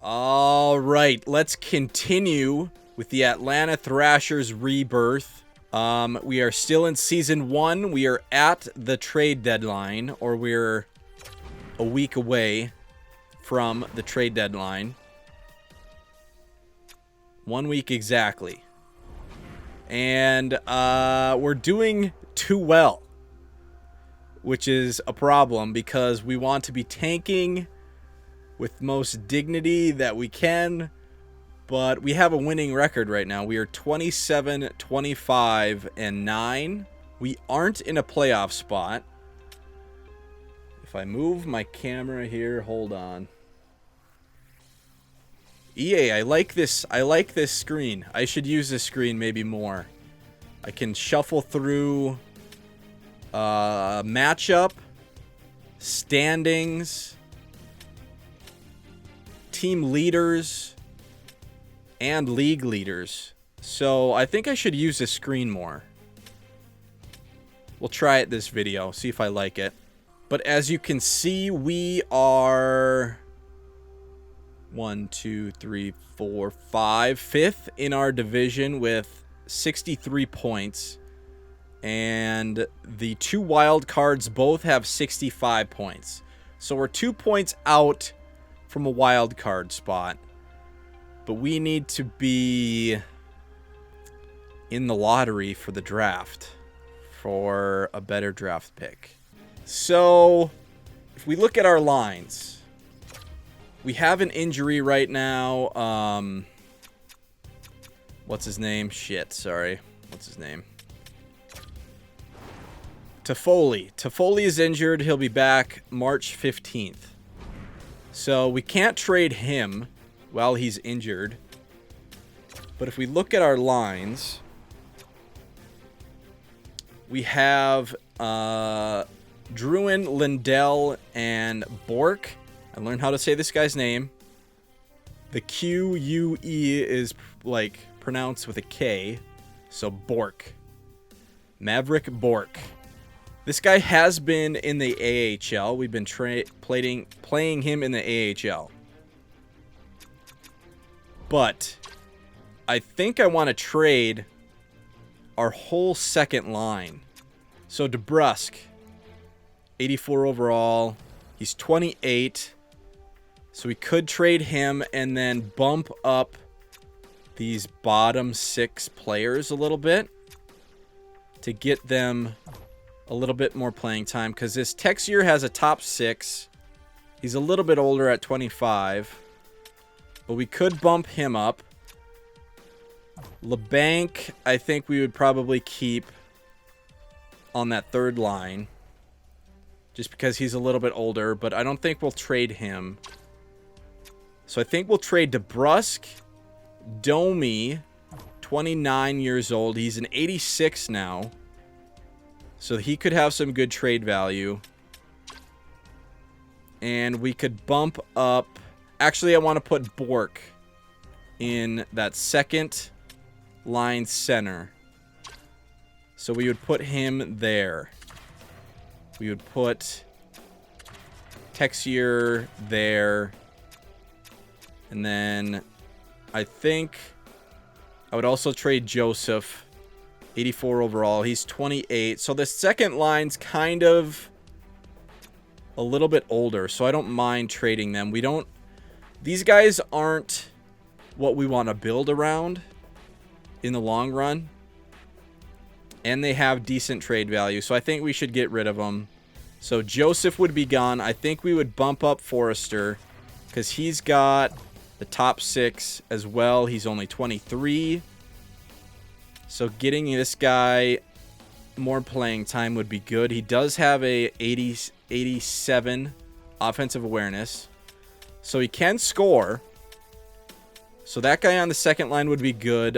All right, let's continue with the Atlanta Thrashers Rebirth. We are still in Season 1. We are at the trade deadline, or we're a week away from the trade deadline. 1 week exactly. And we're doing too well, which is a problem because we want to be tanking with most dignity that we can, but we have a winning record right now. We are 27, 25, and 9. We aren't in a playoff spot. If I move my camera here, hold on. EA, I like this screen. I should use this screen maybe more. I can shuffle through matchup, standings, team leaders, and league leaders. So I think I should use this screen more. We'll try it this video, see if I like it. But as you can see, we are 1, 2, 3, 4, 5, 5th in our division with 63 points. And the 2 wild cards both have 65 points. So we're 2 points out from a wild card spot. But we need to be in the lottery for the draft for a better draft pick. So if we look at our lines, we have an injury right now. What's his name? Shit, sorry. What's his name? Toffoli. Toffoli is injured. He'll be back March 15th. So we can't trade him while he's injured. But if we look at our lines, we have Druin, Lindell, and Bork. I learned how to say this guy's name. The Q-U-E is like pronounced with a K. So Bork. Maverick Bork. This guy has been in the AHL. We've been playing him in the AHL. But I think I want to trade our whole second line. So DeBrusk, 84 overall. He's 28. So we could trade him and then bump up these bottom 6 players a little bit to get them a little bit more playing time, because this Texier has a top 6. He's a little bit older at 25, but we could bump him up. LeBanc, I think we would probably keep on that third line just because he's a little bit older, but I don't think we'll trade him. So I think we'll trade DeBrusk, Domi, 29 years old. He's an 86 now. So he could have some good trade value. And we could bump up... Actually, I want to put Bork in that second line center. So we would put him there. We would put Texier there. And then I think I would also trade Joseph. 84 overall. He's 28. So the second line's kind of a little bit older, so I don't mind trading them. These guys aren't what we want to build around in the long run. And they have decent trade value, so I think we should get rid of them. So Joseph would be gone. I think we would bump up Forrester because he's got the top 6 as well. He's only 23. So getting this guy more playing time would be good. He does have a 87 offensive awareness. So he can score. So that guy on the second line would be good.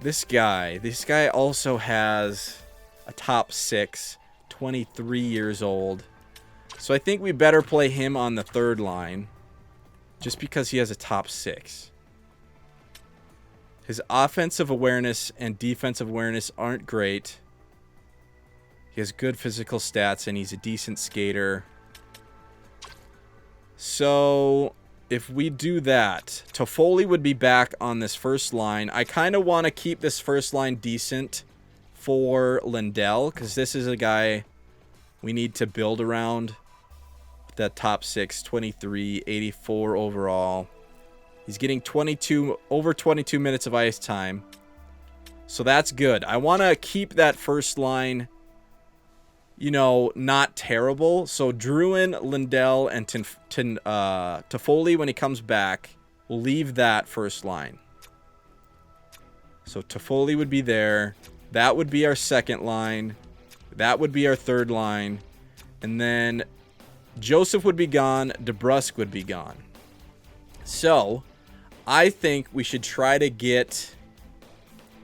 This guy also has a top 6, 23 years old. So I think we better play him on the third line just because he has a top 6. His offensive awareness and defensive awareness aren't great. He has good physical stats, and he's a decent skater. So if we do that, Toffoli would be back on this first line. I kind of want to keep this first line decent for Lindell, because this is a guy we need to build around. That top 6, 23, 84 overall. He's getting over 22 minutes of ice time. So that's good. I want to keep that first line, you know, not terrible. So Druin, Lindell, and Toffoli, when he comes back, we'll leave that first line. So Toffoli would be there. That would be our second line. That would be our third line. And then Joseph would be gone. DeBrusk would be gone. So I think we should try to get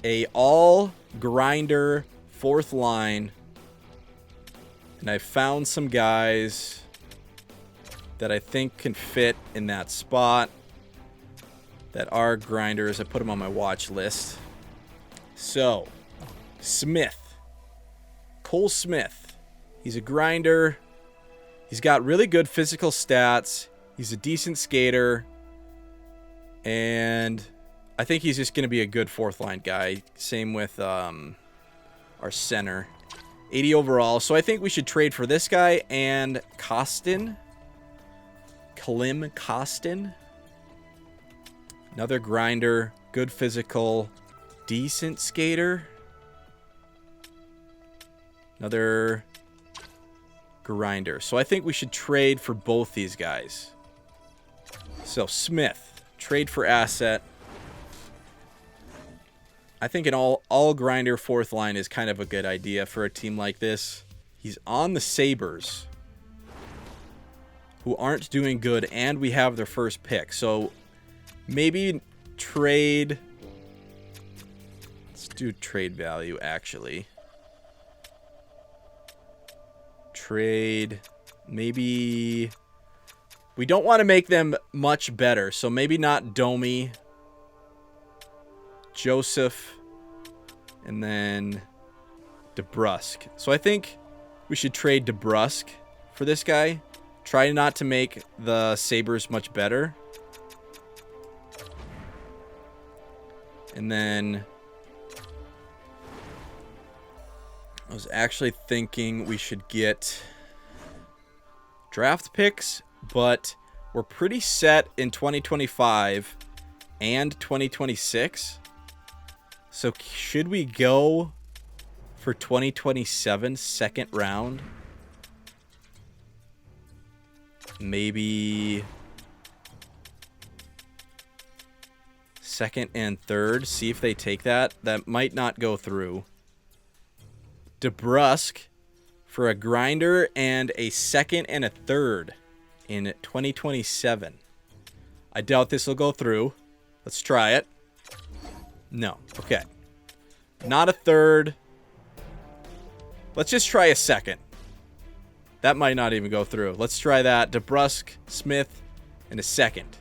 a all-grinder fourth line. And I found some guys that I think can fit in that spot that are grinders. I put them on my watch list. So, Smith. Cole Smith. He's a grinder. He's got really good physical stats. He's a decent skater. And I think he's just going to be a good fourth line guy. Same with our center. 80 overall. So I think we should trade for this guy and Kostin. Klim Kostin. Another grinder. Good physical. Decent skater. Another grinder. So I think we should trade for both these guys. So Smith. Trade for asset. I think an all grinder fourth line is kind of a good idea for a team like this. He's on the Sabres, who aren't doing good, and we have their first pick. So maybe trade. Let's do trade value, actually. Trade. Maybe. We don't want to make them much better, so maybe not Domi. Joseph, and then DeBrusk. So I think we should trade DeBrusk for this guy. Try not to make the Sabres much better. And then I was actually thinking we should get draft picks, but we're pretty set in 2025 and 2026. So should we go for 2027 second round? Maybe second and third. See if they take that. That might not go through. DeBrusk for a grinder and a second and a third in 2027. I doubt this will go through. Let's try it. No. Okay. Not a third. Let's just try a second. That might not even go through. Let's try that. DeBrusk, Smith, and a second.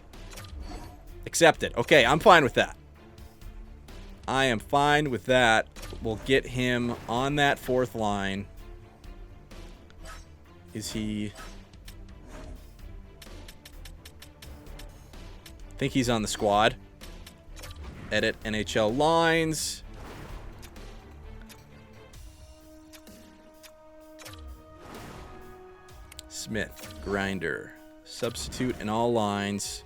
Accepted. Okay, I'm fine with that. I am fine with that. We'll get him on that fourth line. Is he... I think he's on the squad. Edit NHL lines. Smith, grinder. Substitute in all lines.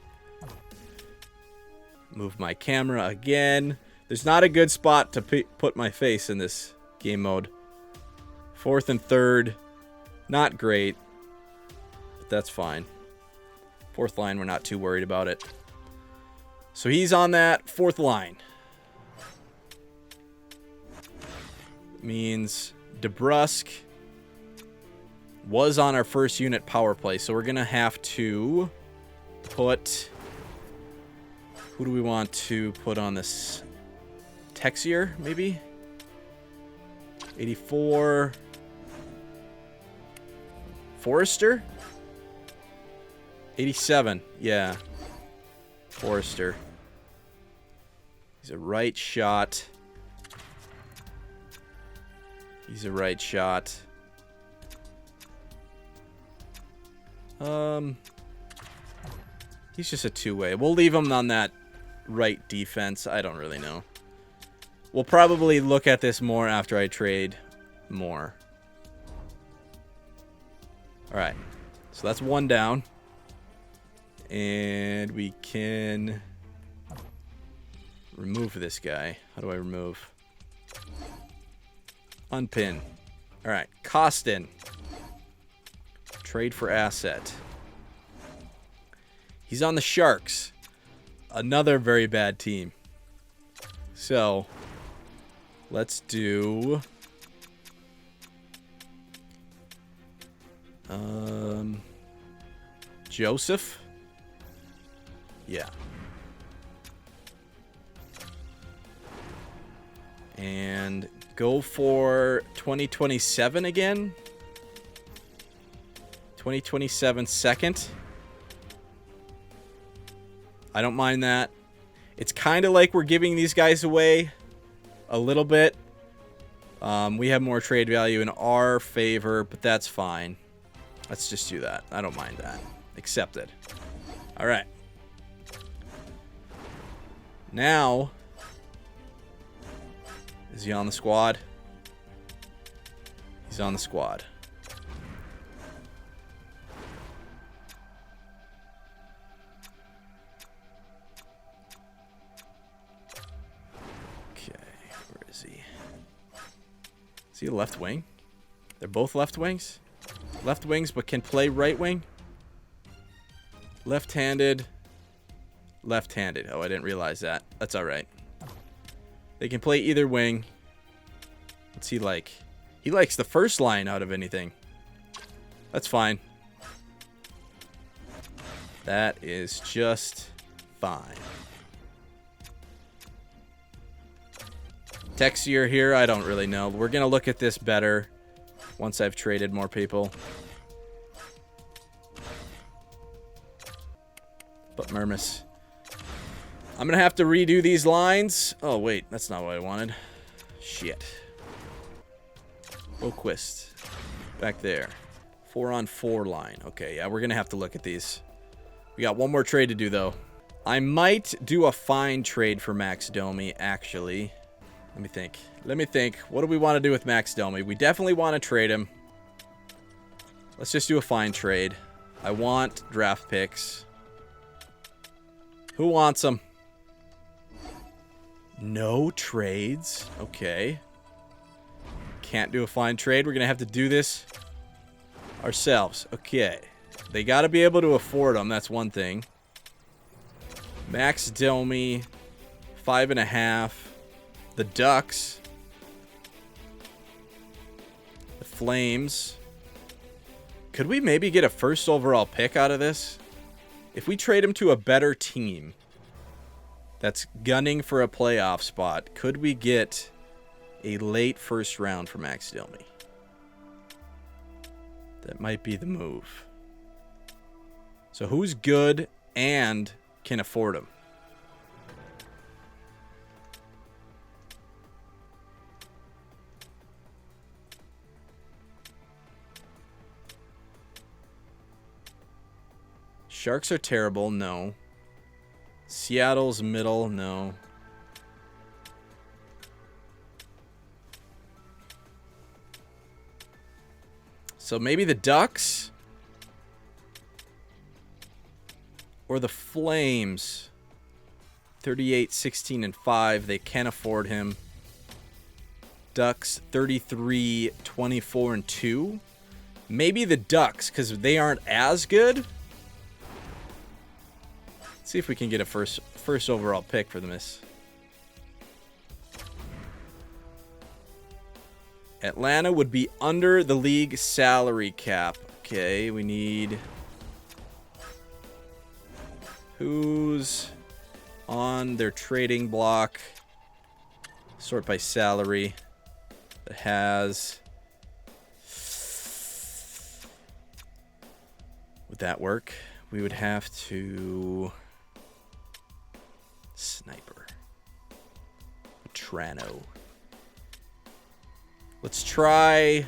Move my camera again. There's not a good spot to put my face in this game mode. Fourth and third. Not great. But that's fine. Fourth line, we're not too worried about it. So he's on that fourth line. Means DeBrusk was on our first unit power play. So we're going to have to put... Who do we want to put on this? Texier, maybe? 84. Forrester? 87, yeah. Forrester. He's a right shot. He's a right shot. He's just a two-way. We'll leave him on that right defense. I don't really know. We'll probably look at this more after I trade more. All right. So that's one down. And we can remove this guy. How do I remove? Unpin. All right. Costin. Trade for asset. He's on the Sharks. Another very bad team. So, let's do... Joseph? Yeah. And go for 2027 again. 2027 second. I don't mind that. It's kind of like we're giving these guys away a little bit. We have more trade value in our favor, but that's fine. Let's just do that. I don't mind that. Accepted. All right. Now, is he on the squad? He's on the squad. Okay, where is he? Is he a left wing? They're both left wings? Left wings, but can play right wing? Left-handed. Left-handed. Oh, I didn't realize that. That's all right. They can play either wing. What's he like? He likes the first line out of anything. That's fine. That is just fine. Texier here, I don't really know. We're going to look at this better once I've traded more people. But Murmus. I'm going to have to redo these lines. Oh, wait. That's not what I wanted. Shit. O'Quist. Back there. 4-on-4 line. Okay, yeah, we're going to have to look at these. We got one more trade to do, though. I might do a fine trade for Max Domi, actually. Let me think. Let me think. What do we want to do with Max Domi? We definitely want to trade him. Let's just do a fine trade. I want draft picks. Who wants them? No trades. Okay. Can't do a fine trade. We're going to have to do this ourselves. Okay. They got to be able to afford them. That's one thing. Max Domi. 5.5. The Ducks. The Flames. Could we maybe get a first overall pick out of this? If we trade him to a better team that's gunning for a playoff spot, could we get a late first round for Max Domi? That might be the move. So who's good and can afford him? Sharks are terrible, no. Seattle's middle, no. So maybe the Ducks? Or the Flames. 38, 16, and 5. They can afford him. Ducks, 33, 24, and 2. Maybe the Ducks, because they aren't as good. See if we can get a first overall pick for the miss. Atlanta would be under the league salary cap. Okay, we need... Who's on their trading block? Sort by salary. That has... Would that work? We would have to... Sniper. Trano. Let's try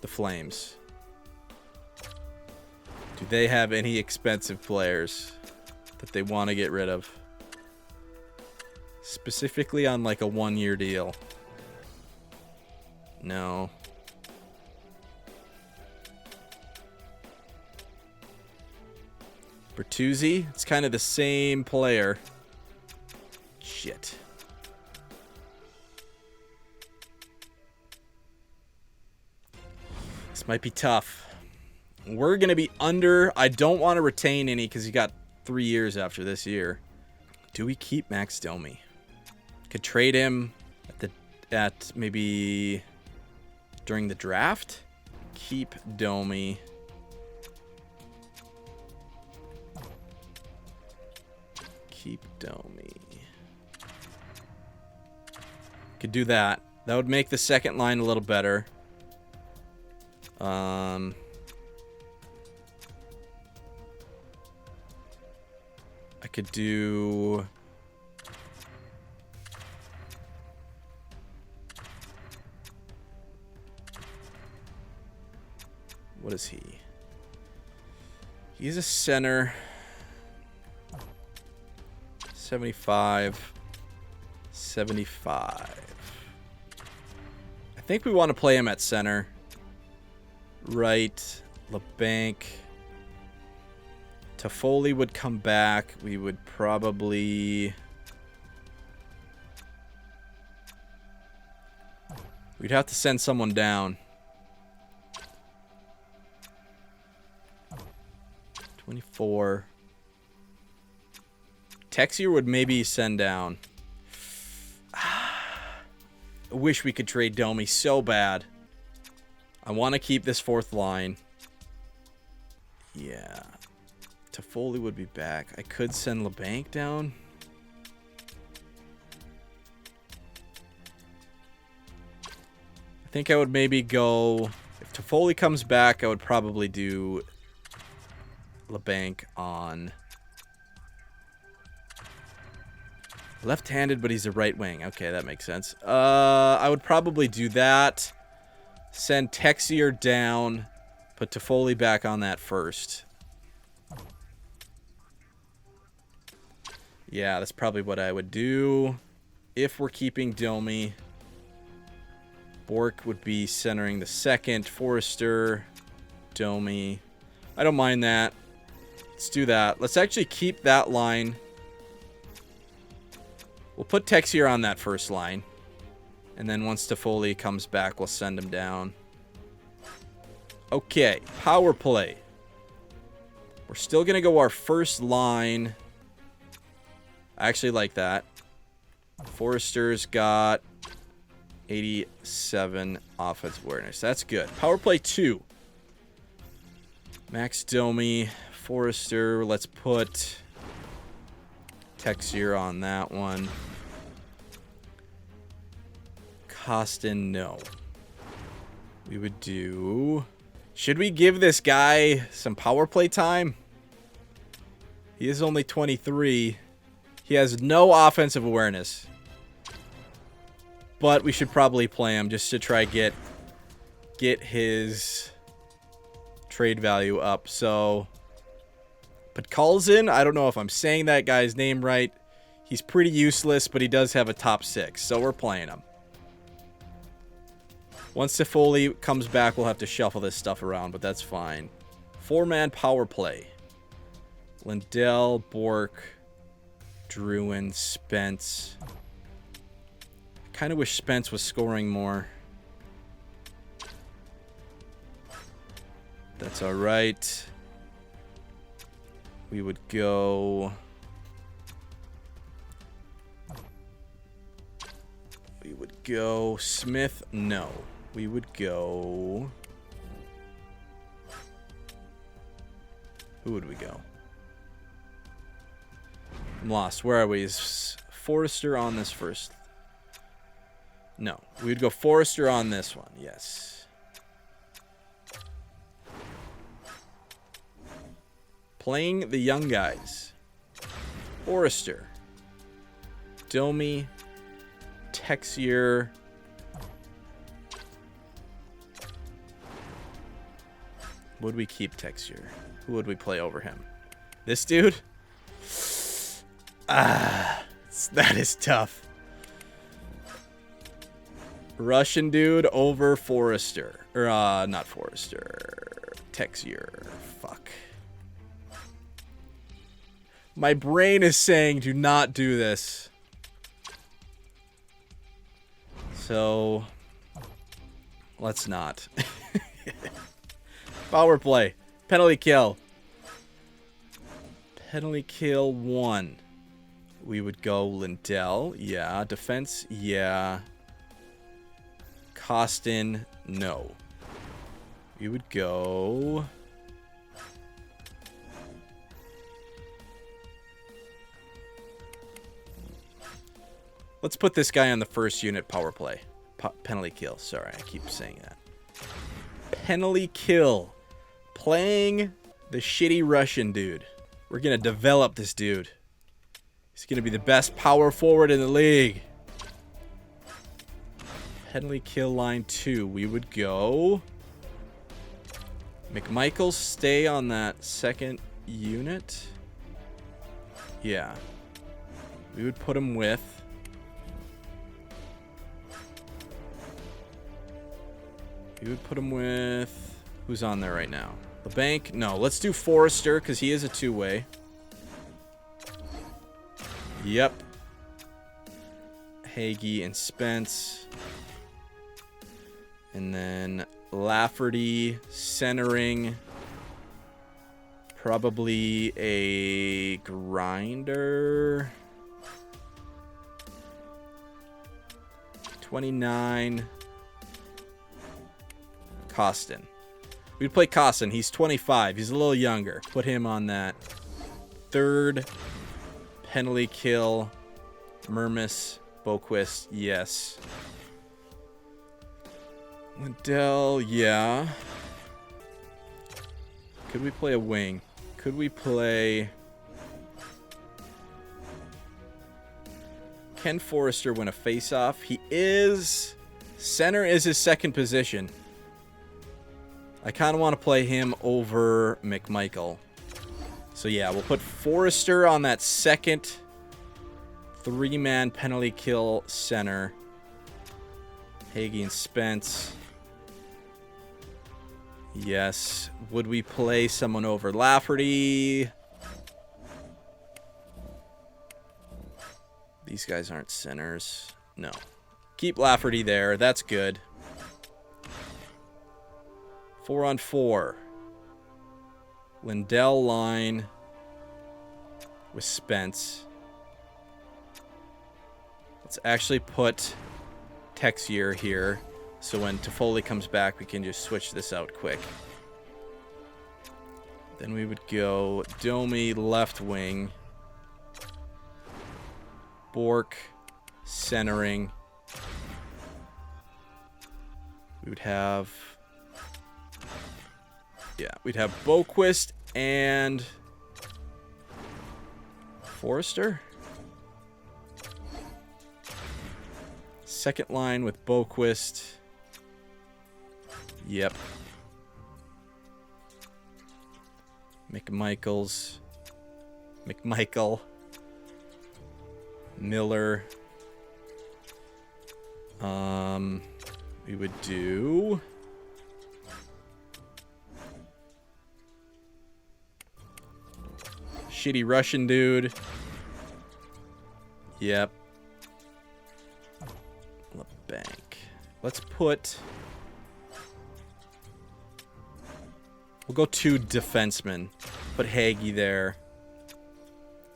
the Flames. Do they have any expensive players that they want to get rid of? Specifically on like a 1-year deal. No. Bertuzzi, it's kind of the same player. Shit. This might be tough. We're going to be under. I don't want to retain any because he got 3 years after this year. Do we keep Max Domi? Could trade him at maybe during the draft. Keep Domi. Keep Domi. Could do that. That would make the second line a little better. I could do... What is he? He's a center. 75. 75. I think we want to play him at center. Right. LeBanc. Toffoli would come back. We would probably... We'd have to send someone down. 24. Texier would maybe send down. I wish we could trade Domi so bad. I want to keep this fourth line. Yeah. Toffoli would be back. I could send LeBanc down. I think I would maybe go... If Toffoli comes back, I would probably do LeBanc on... Left-handed, but he's a right wing. Okay, that makes sense. I would probably do that. Send Texier down. Put Toffoli back on that first. Yeah, that's probably what I would do. If we're keeping Domi. Bork would be centering the second. Forrester. Domi. I don't mind that. Let's do that. Let's actually keep that line. We'll put Texier on that first line. And then once Toffoli comes back, we'll send him down. Okay, power play. We're still going to go our first line. I actually like that. Forrester's got 87 offensive awareness. That's good. Power play 2. Max Domi, Forrester. Let's put Texier on that one. Costin, no. We would do... Should we give this guy some power play time? He is only 23. He has no offensive awareness. But we should probably play him just to try get his trade value up. So, but Carlson, I don't know if I'm saying that guy's name right. He's pretty useless, but he does have a top 6. So we're playing him. Once Toffoli comes back, we'll have to shuffle this stuff around, but that's fine. 4-man power play. Lindell, Bork, Druin, Spence. I kind of wish Spence was scoring more. That's all right. We would go... We would go Smith. No. We would go... Who would we go? I'm lost. Where are we? Is Forrester on this first? No. We would go Forrester on this one. Yes. Playing the young guys. Forrester. Domi. Texier. Would we keep Texier? Who would we play over him? This dude? That is tough. Russian dude over Forrester. Or, not Forrester. Texier. Fuck. My brain is saying do not do this. So, let's not. Power play. Penalty kill. Penalty kill 1. We would go Lindell. Yeah. Defense. Yeah. Costin. No. We would go... Let's put this guy on the first unit power play. Penalty kill. Sorry, I keep saying that. Penalty kill. Playing the shitty Russian dude. We're going to develop this dude. He's going to be the best power forward in the league. Penalty kill line 2. We would go... McMichael, stay on that second unit. Yeah. We would put him with... We would put him with... Who's on there right now? The bank? No, let's do Forrester, because he is a two-way. Yep. Hagee and Spence. And then Lafferty centering. Probably a grinder. 29. Costin. We'd play Costin. He's 25. He's a little younger. Put him on that third penalty kill. Mermis, Boquist, yes. Liddell, yeah. Could we play a wing? Could we play... Can Forrester win a face-off? He is... Center is his second position. I kind of want to play him over McMichael. So yeah, we'll put Forrester on that second three-man penalty kill center. Hagee and Spence. Yes. Would we play someone over Lafferty? These guys aren't centers. No. Keep Lafferty there. That's good. 4-on-4. Lindell line with Spence. Let's actually put Texier here, so when Toffoli comes back, we can just switch this out quick. Then we would go Domi left wing. Bork centering. We would have... Yeah, we'd have Boquist and Forrester. Second line with Boquist. Yep. McMichael. Miller. We would do... Shitty Russian dude. Yep. LeBanc. Let's put... We'll go 2 defensemen. Put Hagee there.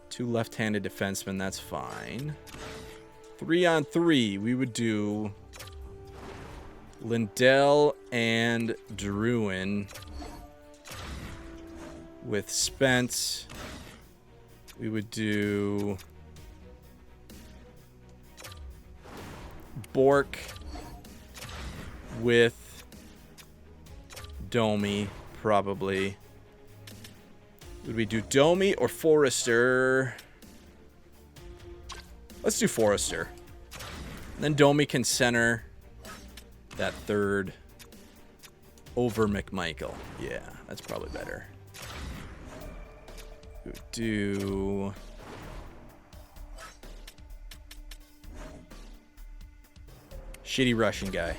2 left-handed defensemen, that's fine. 3-on-3, we would do... Lindell and Druin. With Spence... We would do Bork with Domi, probably. Would we do Domi or Forrester? Let's do Forrester. And then Domi can center that third over McMichael. Yeah, that's probably better. Do... Shitty Russian guy.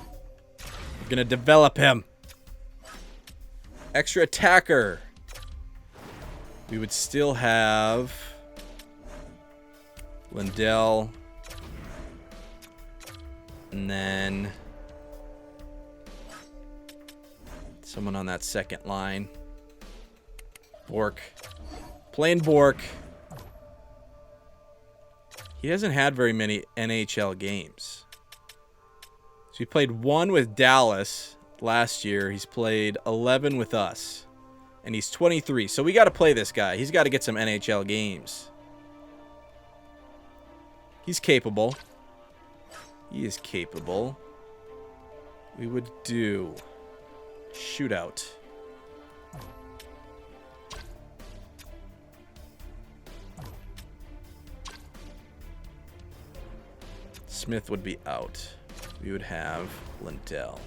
We're gonna develop him. Extra attacker. We would still have Lindell. And then someone on that second line. Bork. Plain Bork. He hasn't had very many NHL games. So he played 1 with Dallas last year. He's played 11 with us. And he's 23. So we got to play this guy. He's got to get some NHL games. He's capable. He is capable. We would do shootout. Smith would be out. We would have Lindell.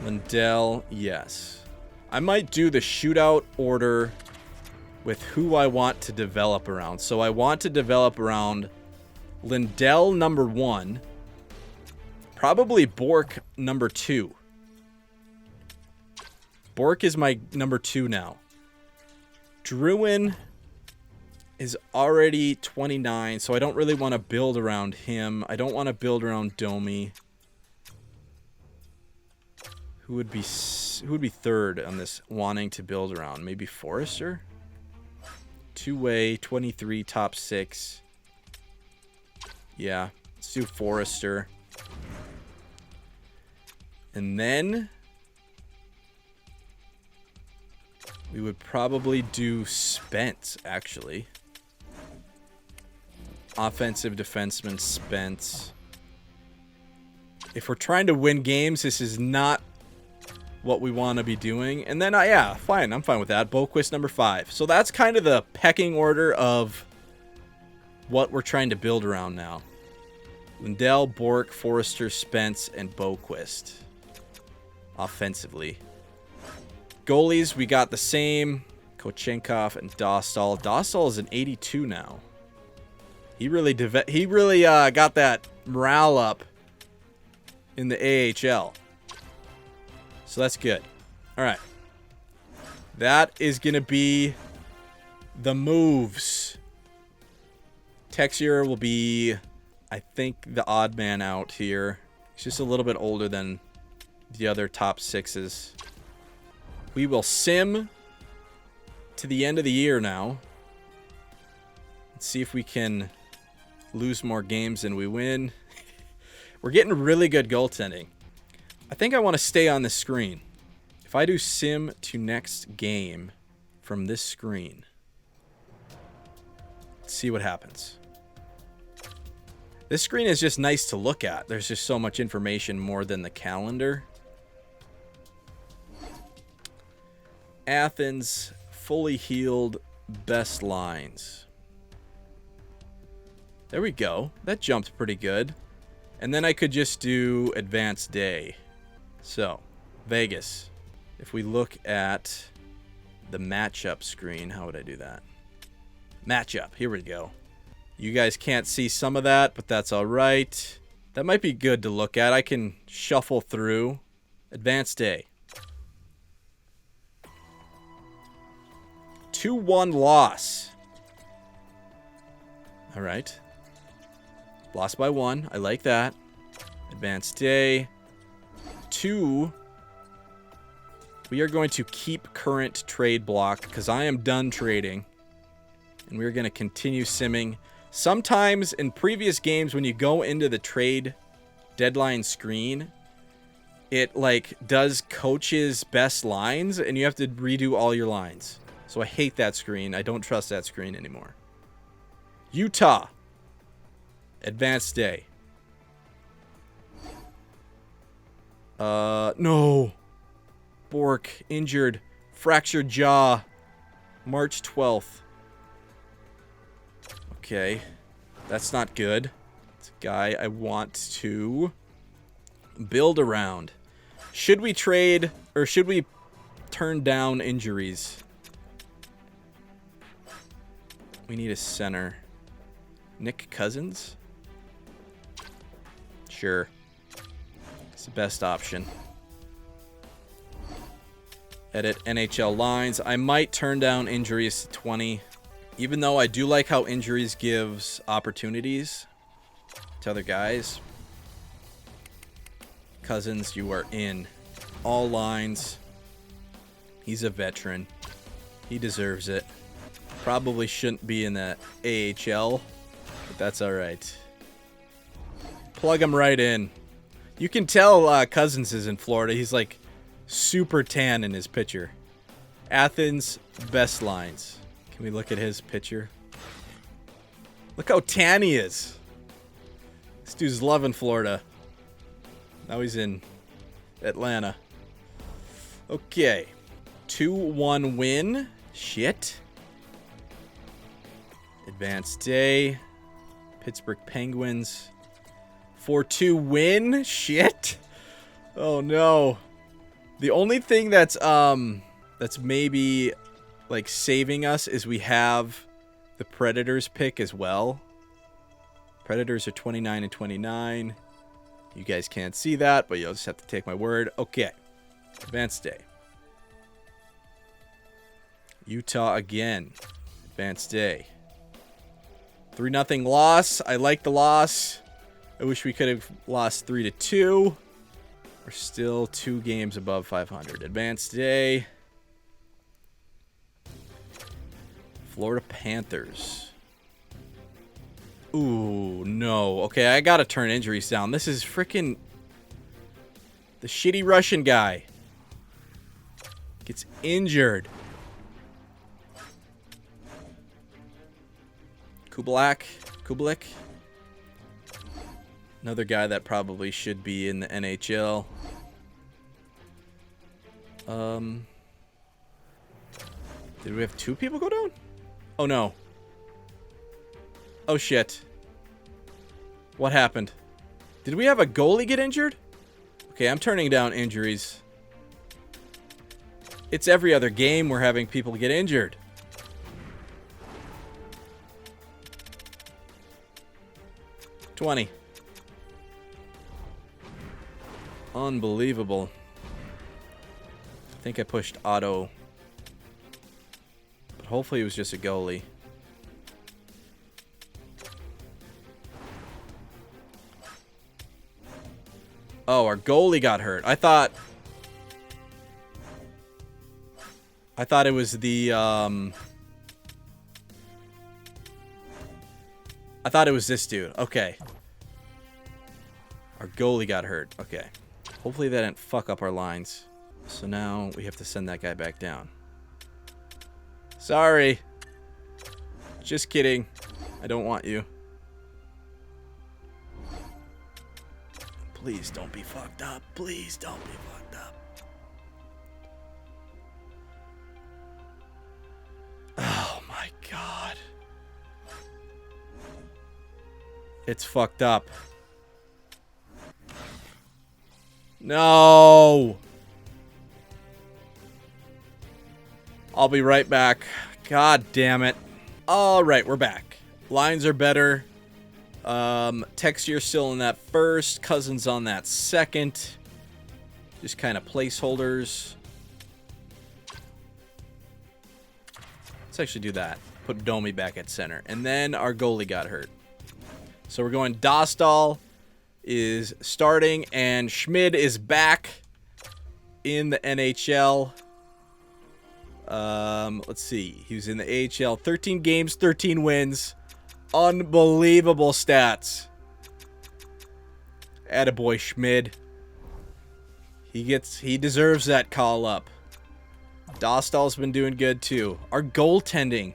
Lindell, yes. I might do the shootout order with who I want to develop around. So I want to develop around Lindell number 1. Probably Bork number 2. Bork is my number 2 now. Druin is already 29, so I don't really want to build around him. I don't want to build around Domi. Who would be third on this wanting to build around? Maybe Forrester? Two-way, 23, top 6. Yeah, let's do Forrester. And then we would probably do Spence, actually. Offensive defenseman Spence. If we're trying to win games, this is not what we want to be doing. And then, yeah, fine. I'm fine with that. Boquist number 5. So that's kind of the pecking order of what we're trying to build around now. Lindell, Bork, Forrester, Spence, and Boquist. Offensively. Goalies, we got the same. Kochenkov and Dostal. Dostal is an 82 now. He really got that morale up in the AHL. So that's good. All right. That is going to be the moves. Texier will be, I think, the odd man out here. He's just a little bit older than the other top 6s. We will sim to the end of the year now. Let's see if we can lose more games than we win. We're getting really good goaltending. I think I want to stay on this screen. If I do sim to next game from this screen, let's see what happens. This screen is just nice to look at. There's just so much information more than the calendar. Athens, fully healed, best lines. There we go. That jumped pretty good. And then I could just do advanced day. So, Vegas. If we look at the matchup screen, how would I do that? Matchup. Here we go. You guys can't see some of that, but that's all right. That might be good to look at. I can shuffle through. Advanced day. 2-1 loss. All right. Lost by 1. I like that. Advanced day. 2. We are going to keep current trade block because I am done trading. And we're going to continue simming. Sometimes in previous games when you go into the trade deadline screen, it like does coach's best lines and you have to redo all your lines. So I hate that screen. I don't trust that screen anymore. Utah. Advanced day. No. Bork, injured. Fractured jaw. March 12th. Okay. That's not good. It's a guy I want to build around. Should we trade, or should we turn down injuries. We need a center. Nick Cousins? Sure. It's the best option. Edit NHL lines. I might turn down injuries to 20. Even though I do like how injuries gives opportunities to other guys. Cousins, you are in. All lines. He's a veteran. He deserves it. Probably shouldn't be in the AHL, but that's all right. Plug him right in. You can tell Cousins is in Florida. He's like super tan in his picture. Athens, best lines. Can we look at his picture? Look how tan he is. This dude's loving Florida. Now he's in Atlanta. Okay. 2-1 win. Shit. Advanced day. Pittsburgh Penguins. 4-2 win. Shit. Oh no. The only thing that's maybe like saving us is we have the Predators pick as well. Predators are 29 and 29. You guys can't see that, but you'll just have to take my word. Okay. Advanced day. Utah again. Advanced day. 3-0 loss. I like the loss. I wish we could have lost 3-2. We're still 2 games above 500. Advanced day. Florida Panthers. Ooh, no. Okay, I gotta turn injuries down. This is freaking the shitty Russian guy. Gets injured. Kubalik. Another guy that probably should be in the NHL. Did we have 2 people go down? Oh no. Oh shit. What happened? Did we have a goalie get injured? Okay, I'm turning down injuries. It's every other game we're having people get injured. $20. Unbelievable. I think I pushed auto. But hopefully it was just a goalie. Oh, our goalie got hurt. I thought it was the I thought it was this dude. Okay. Our goalie got hurt. Okay. Hopefully that didn't fuck up our lines. So now we have to send that guy back down. Sorry. Just kidding. I don't want you. Please don't be fucked up. Please don't be fucked up. Oh my god. It's fucked up. No. I'll be right back. God damn it. All right, we're back. Lines are better. Texier still in that first. Cousins on that second. Just kind of placeholders. Let's actually do that. Put Domi back at center. And then our goalie got hurt. So we're going Dostal is starting, and Schmid is back in the NHL. Let's see. He was in the AHL. 13 games, 13 wins. Unbelievable stats. Attaboy Schmid. He deserves that call up. Dostal's been doing good too. Our goaltending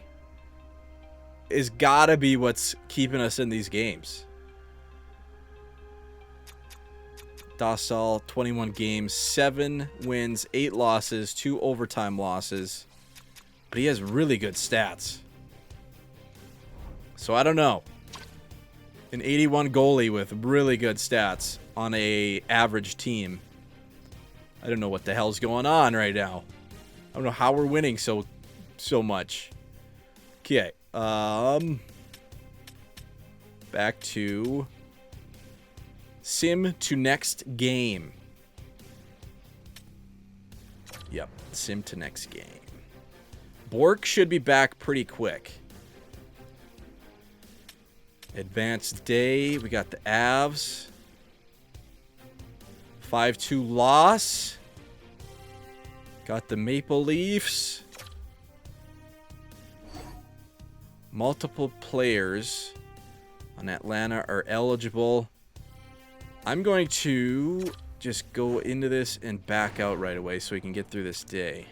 is gotta be what's keeping us in these games. Dostal, 21 games, 7 wins, 8 losses, 2 overtime losses. But he has really good stats. So I don't know. An 81 goalie with really good stats on a average team. I don't know what the hell's going on right now. I don't know how we're winning so much. Okay. Back to sim to next game. Yep, sim to next game. Bork should be back pretty quick. Advanced day. We got the Avs. 5-2 loss. Got the Maple Leafs. Multiple players on Atlanta are eligible. I'm going to just go into this and back out right away so we can get through this day.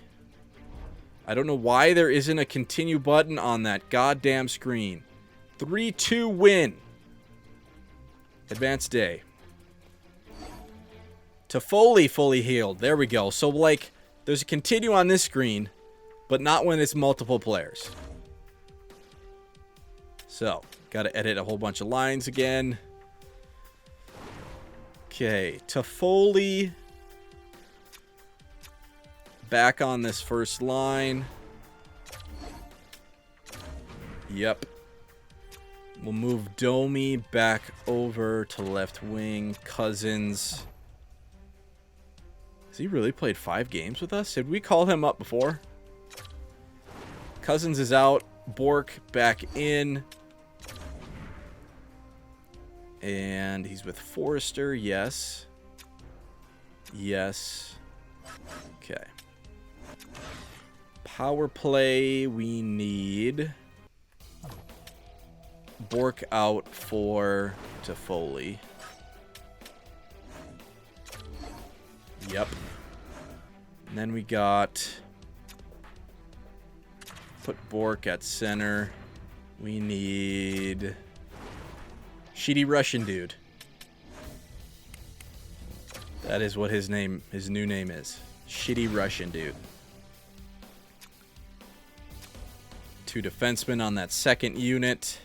I don't know why there isn't a continue button on that goddamn screen. 3-2 win. Advanced day. Toffoli fully healed. There we go. So, like, there's a continue on this screen, but not when it's multiple players. So, got to edit a whole bunch of lines again. Okay, Toffoli back on this first line. Yep. We'll move Domi back over to left wing. Cousins. Has he really played 5 games with us? Did we call him up before? Cousins is out. Bork back in. And he's with Forrester. Yes. Yes. Okay. Power play. We need Bork out for Toffoli. Yep. And then we got put Bork at center. We need Shitty Russian Dude. That is what his new name is. Shitty Russian Dude. 2 defensemen on that second unit.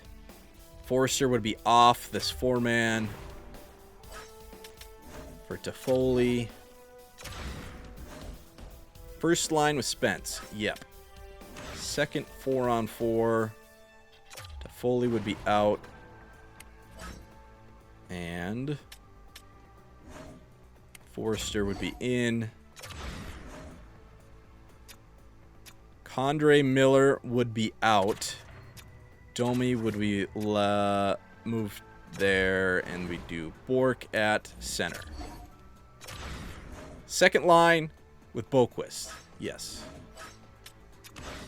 Forrester would be off this 4-man for Toffoli. First line with Spence. Yep. Second 4-on-4. Toffoli would be out. And Forrester would be in. Condre Miller would be out. Domi would be moved there, and we do Bork at center. Second line with Boquist. Yes.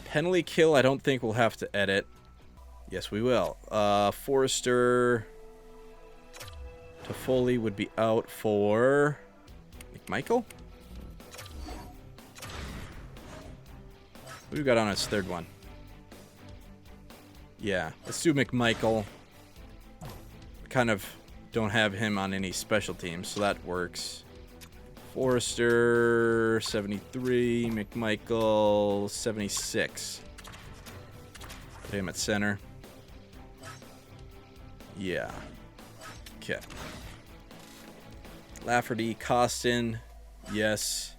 Penalty kill, I don't think we'll have to edit. Yes, we will. Forrester. Toffoli would be out for McMichael. What do we got on his third one? Yeah, let's do McMichael. Kind of don't have him on any special teams, so that works. Forrester, 73. McMichael, 76. Put him at center. Yeah. Okay. Lafferty, Costin. Yes.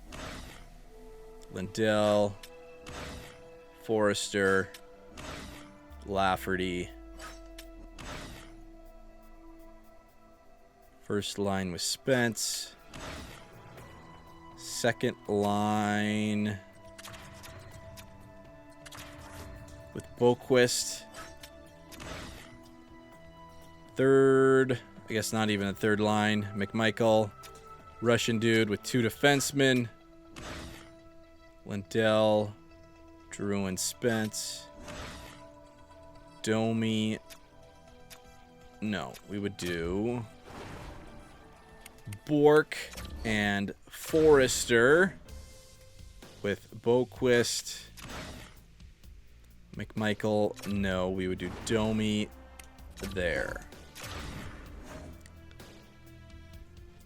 Lindell. Forrester. Lafferty. First line with Spence. Second line with Boquist. Third, I guess not even a third line, McMichael. Russian Dude with 2 defensemen. Lindell, Drew and Spence. Domi. No, we would do Bork and Forrester with Boquist. McMichael. No, we would do Domi there.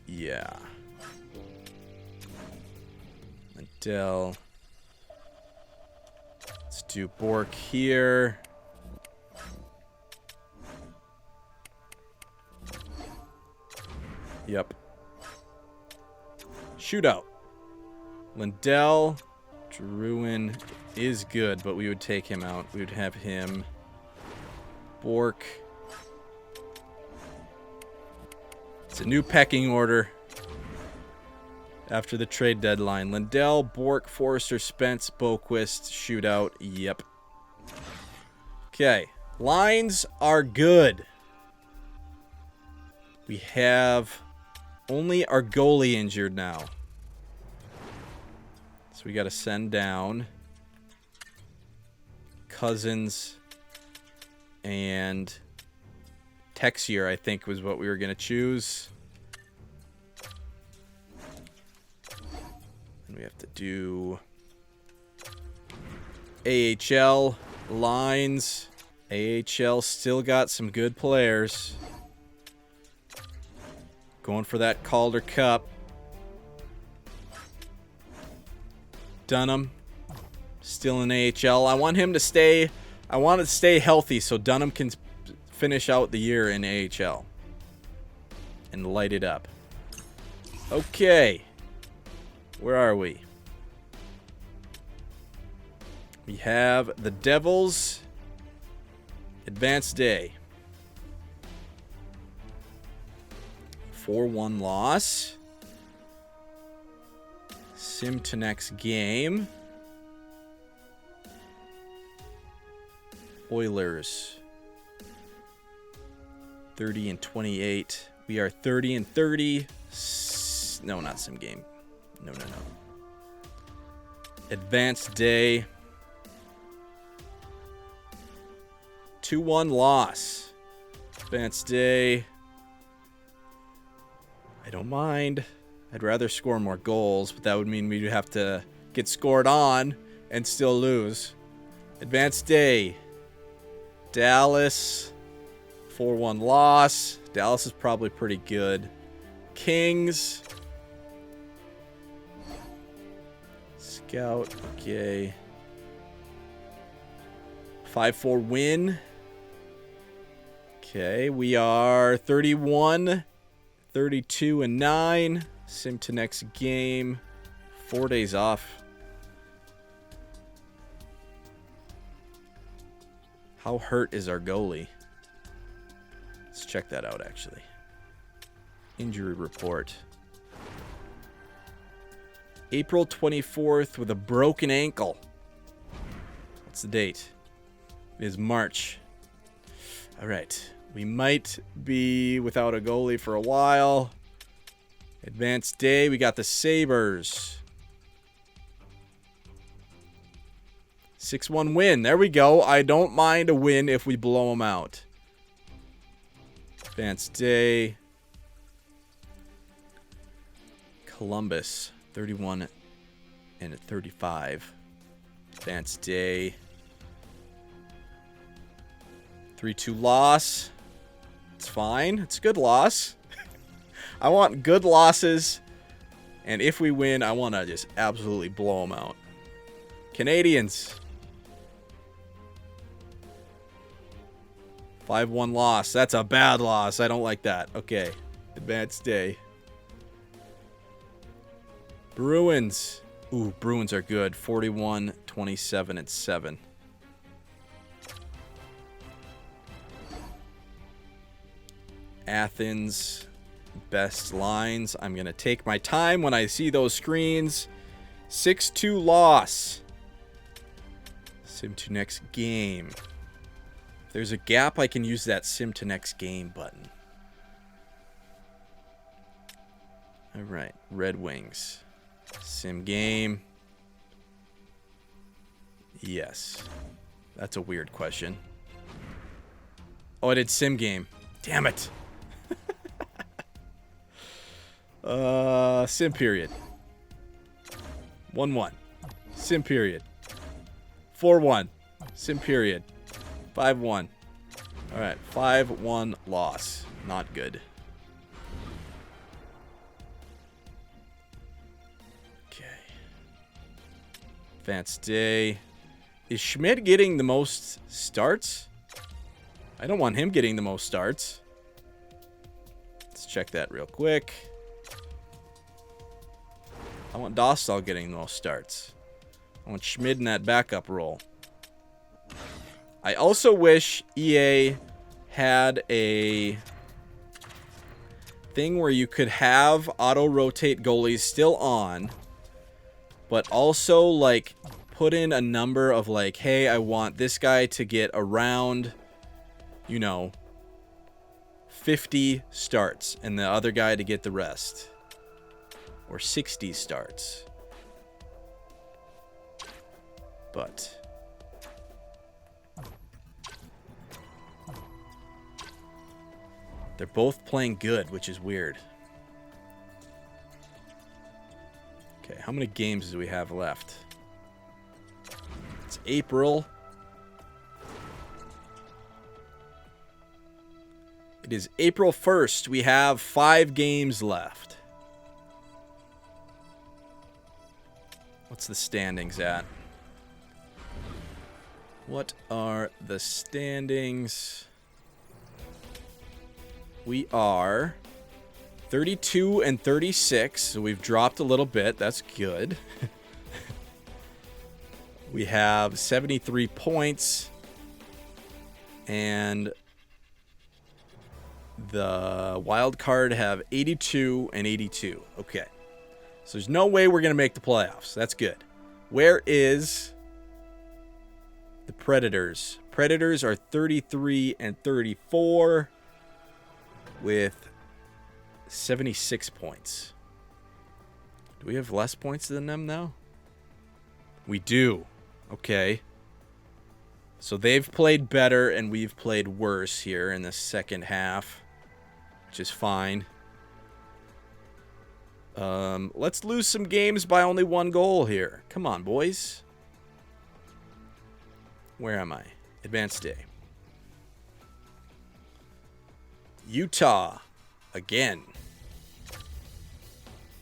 Yeah. Lindell. Let's do Bork here. Yep. Shootout. Lindell, Druin is good, but we would take him out. We would have him. Bork. It's a new pecking order after the trade deadline. Lindell, Bork, Forrester, Spence, Boquist, shootout. Yep. Okay. Lines are good. We have only our goalie injured now. So we got to send down Cousins and Texier, I think, was what we were going to choose. And we have to do AHL lines. AHL still got some good players. Going for that Calder Cup. Dunham still in AHL. I want him to stay. I want it to stay healthy so Dunham can finish out the year in AHL and light it up. Okay. Where are we? We have the Devils. Advanced day. 4-1 loss. Sim to next game. Oilers. 30-28. We are 30-30. No, not sim game. No. Advanced day. 2-1 loss. Advanced day. I don't mind. I'd rather score more goals, but that would mean we'd have to get scored on and still lose. Advanced day. Dallas. 4-1 loss. Dallas is probably pretty good. Kings. Scout. Okay. 5-4 win. Okay, we are 31, 32-9. Sim to next game. 4 days off. How hurt is our goalie? Let's check that out, actually. Injury report. April 24th with a broken ankle. What's the date? It is March. All right. We might be without a goalie for a while. Advanced day. We got the Sabres. 6-1 win. There we go. I don't mind a win if we blow them out. Advanced day. Columbus. 31-35. Advanced day. 3-2 loss. It's fine. It's a good loss. I want good losses. And if we win, I want to just absolutely blow them out. Canadians. 5-1 loss. That's a bad loss. I don't like that. Okay. Advanced day. Bruins. Ooh, Bruins are good. 41-27-7. Athens. Best lines. I'm going to take my time when I see those screens. 6-2 loss. Sim to next game. If there's a gap, I can use that sim to next game button. All right. Red Wings. Sim game. Yes. That's a weird question. Oh, I did sim game. Damn it. Sim period. 1-1. Sim period. 4-1. Sim period. 5-1. All right. 5-1 loss. Not good. Okay. Advanced day. Is Schmidt getting the most starts? I don't want him getting the most starts. Let's check that real quick. I want Dostal getting the most starts. I want Schmid in that backup role. I also wish EA had a thing where you could have auto-rotate goalies still on, but also, like, put in a number of, like, hey, I want this guy to get around, you know, 50 starts, and the other guy to get the rest. Or 60 starts. But they're both playing good, which is weird. Okay, how many games do we have left? It's April. It is April 1st. We have 5 games left. What's the standings at? What are the standings? We are 32 and 36, so we've dropped a little bit. That's good. We have 73 points, and the wild card have 82 and 82. Okay. So there's no way we're going to make the playoffs. That's good. Where is the Predators? Predators are 33 and 34 with 76 points. Do we have less points than them now? We do. Okay. So they've played better and we've played worse here in the second half, which is fine. Let's lose some games by only 1 goal here. Come on, boys. Where am I? Advanced day. Utah. Again.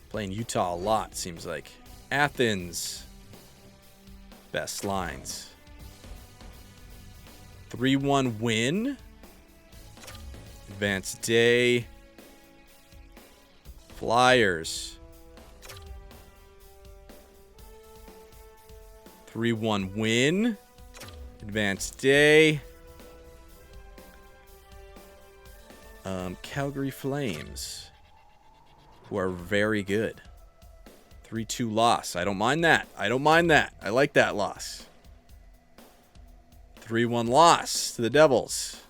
Playing Utah a lot, seems like. Athens. Best lines. 3-1 win. Advanced day. Flyers. 3-1 win. Advanced day. Calgary Flames, who are very good. 3-2 loss. I don't mind that. I don't mind that. I like that loss. 3-1 loss to the Devils.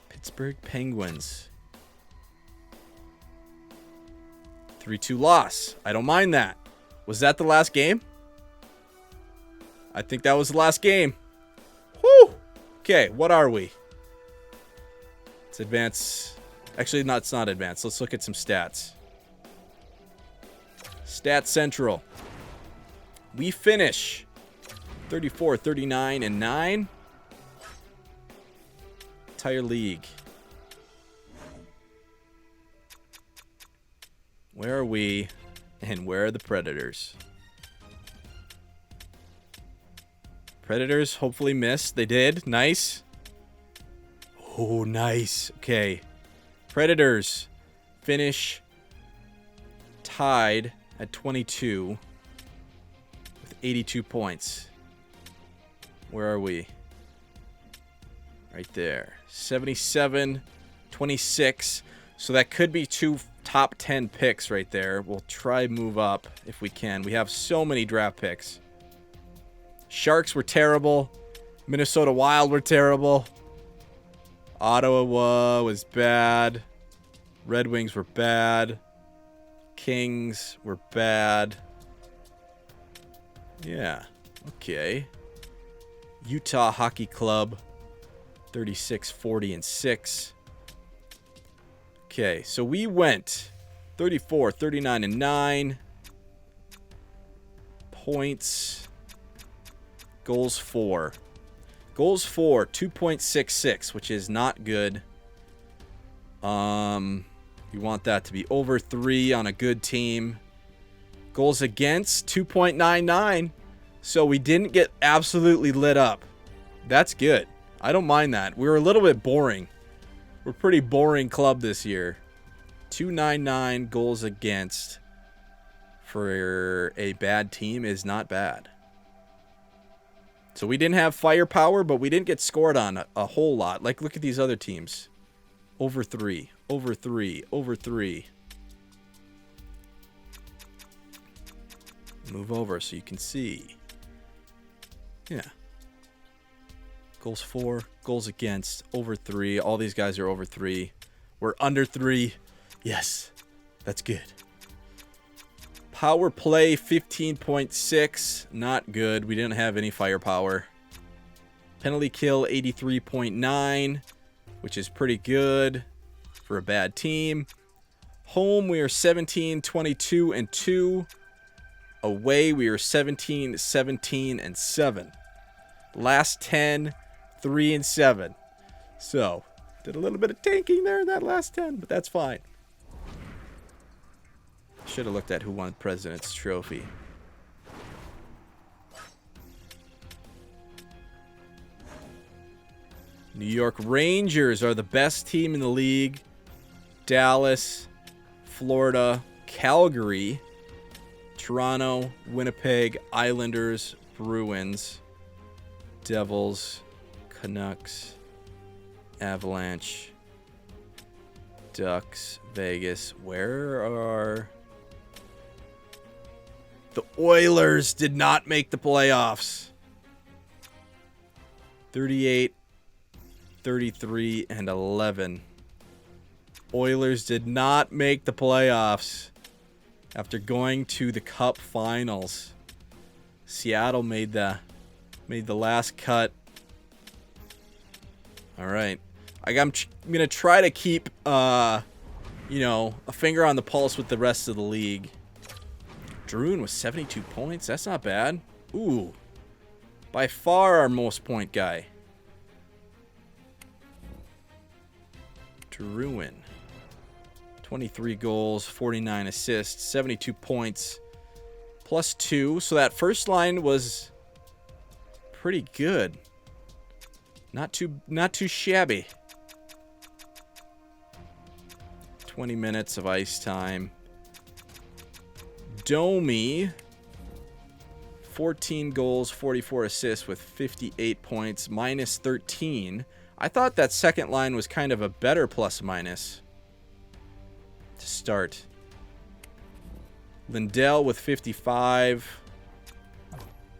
Pittsburgh Penguins. 3-2 loss. I don't mind that. Was that the last game? I think that was the last game. Whew! Okay, what are we? It's advanced. Actually, no, it's not advanced. Let's look at some stats. Stats Central. We finish 34, 39, and 9. Entire league. Where are we? And where are the Predators? Predators hopefully missed. They did. Nice. Oh, nice. Okay. Predators finish tied at 22 with 82 points. Where are we? Right there. 77, 26. So that could be 2 top 10 picks right there. We'll try move up if we can. We have so many draft picks. Sharks were terrible. Minnesota Wild were terrible. Ottawa was bad. Red Wings were bad. Kings were bad. Yeah. Okay. Utah Hockey Club. 36, 40, and 6. Okay, so we went 34, 39, and 9. Points. Goals 4. Goals 4, 2.66, which is not good. You want that to be over 3 on a good team. Goals against, 2.99. So we didn't get absolutely lit up. That's good. I don't mind that. We were a little bit boring. We're a pretty boring club this year. 299 goals against. for a bad team is not bad. So we didn't have firepower, but we didn't get scored on a whole lot. Like, look at these other teams. Over 3, over 3, over 3. Move over so you can see. Yeah. Goals for, goals against, over 3. All these guys are over 3. We're under 3. Yes, that's good. Power play 15.6. Not good. We didn't have any firepower. Penalty kill 83.9, which is pretty good for a bad team. Home, we are 17, 22, and 2. Away, we are 17, 17, and 7. Last 10, 3 and 7. So, did a little bit of tanking there in that last 10, but that's fine. Should have looked at who won President's Trophy. New York Rangers are the best team in the league. Dallas, Florida, Calgary, Toronto, Winnipeg, Islanders, Bruins, Devils, Canucks, Avalanche, Ducks, Vegas. Where are... The Oilers did not make the playoffs. 38, 33, and 11. Oilers did not make the playoffs after going to the Cup Finals. Seattle made the last cut. All right. I'm going to try to keep a finger on the pulse with the rest of the league. Drouin with 72 points. That's not bad. Ooh. By far our most point guy. Drouin. 23 goals, 49 assists, 72 points, plus 2. So that first line was pretty good. Not too shabby. 20 minutes of ice time. Domi, 14 goals, 44 assists with 58 points, minus 13. I thought that second line was kind of a better plus minus to start. Lindell with 55.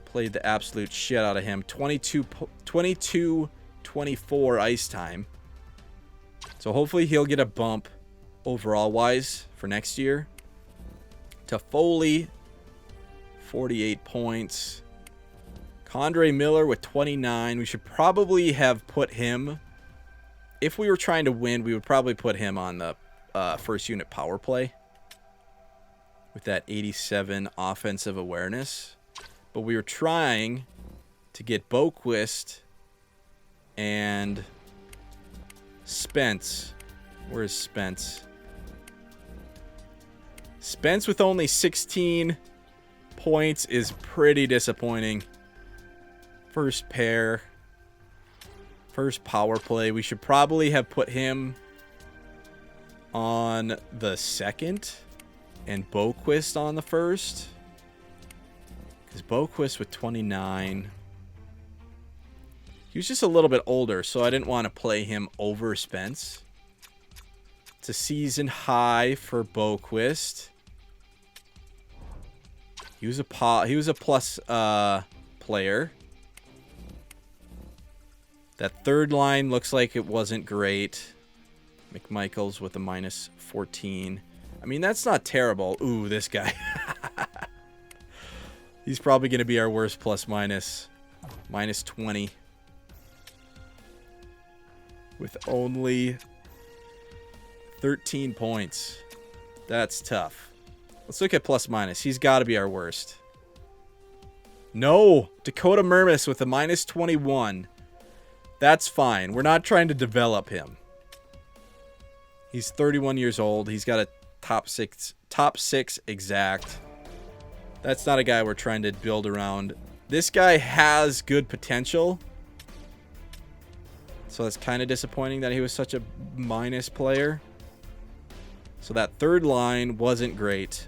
Played the absolute shit out of him. 22-24 ice time. So hopefully he'll get a bump overall wise for next year. Toffoli, 48 points. Condre Miller with 29. We should probably have put him, if we were trying to win, we would probably put him on the first unit power play with that 87 offensive awareness. But we were trying to get Boquist and Spence. Where's Spence? Spence with only 16 points is pretty disappointing. First pair. First power play. We should probably have put him on the second and Boquist on the first. Because Boquist with 29. He was just a little bit older, so I didn't want to play him over Spence. It's a season high for Boquist. He was a plus player. That third line looks like it wasn't great. McMichaels with a minus 14. I mean, that's not terrible. Ooh, this guy. He's probably going to be our worst plus minus. Minus 20. With only 13 points. That's tough. Let's look at plus minus. He's got to be our worst. No! Dakota Mermis with a minus 21. That's fine. We're not trying to develop him. He's 31 years old. He's got a top six exact. That's not a guy we're trying to build around. This guy has good potential. So it's kind of disappointing that he was such a minus player. So that third line wasn't great.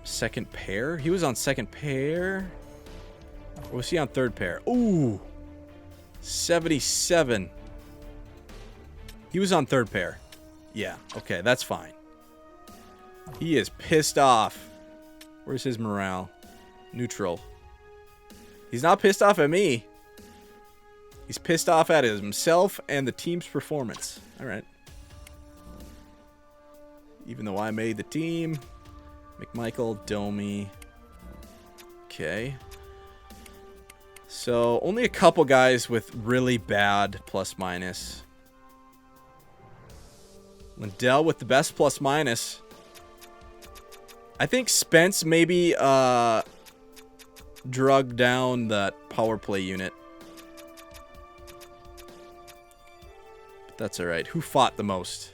Second pair? He was on second pair? Or was he on third pair? Ooh. 77. He was on third pair. Yeah, okay, that's fine. He is pissed off. Where's his morale? Neutral. He's not pissed off at me. He's pissed off at himself and the team's performance. All right. Even though I made the team. McMichael, Domi. Okay. So, only a couple guys with really bad plus-minus. Lindell with the best plus-minus. I think Spence maybe drugged down that power play unit. But that's alright. Who fought the most?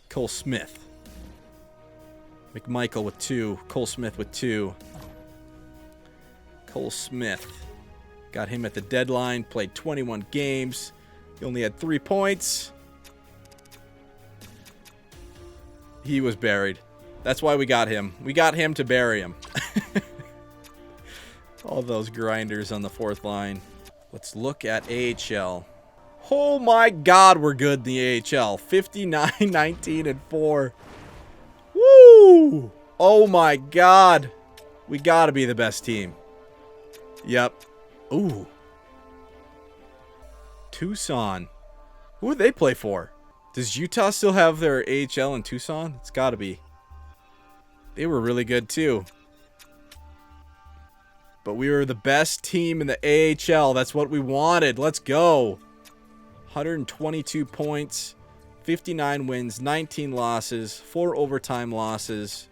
Cole Smith. McMichael with 2. Cole Smith with 2. Cole Smith. Got him at the deadline. Played 21 games. He only had 3 points. He was buried. That's why we got him. We got him to bury him. All those grinders on the 4th line. Let's look at AHL. Oh my god, we're good in the AHL. 59, 19, and 4. Woo! Oh my god. We gotta be the best team. Yep. Ooh. Tucson. Who would they play for? Does Utah still have their AHL in Tucson? It's gotta be. They were really good too. But we were the best team in the AHL. That's what we wanted. Let's go. 122 points. 59 wins. 19 losses. 4 overtime losses.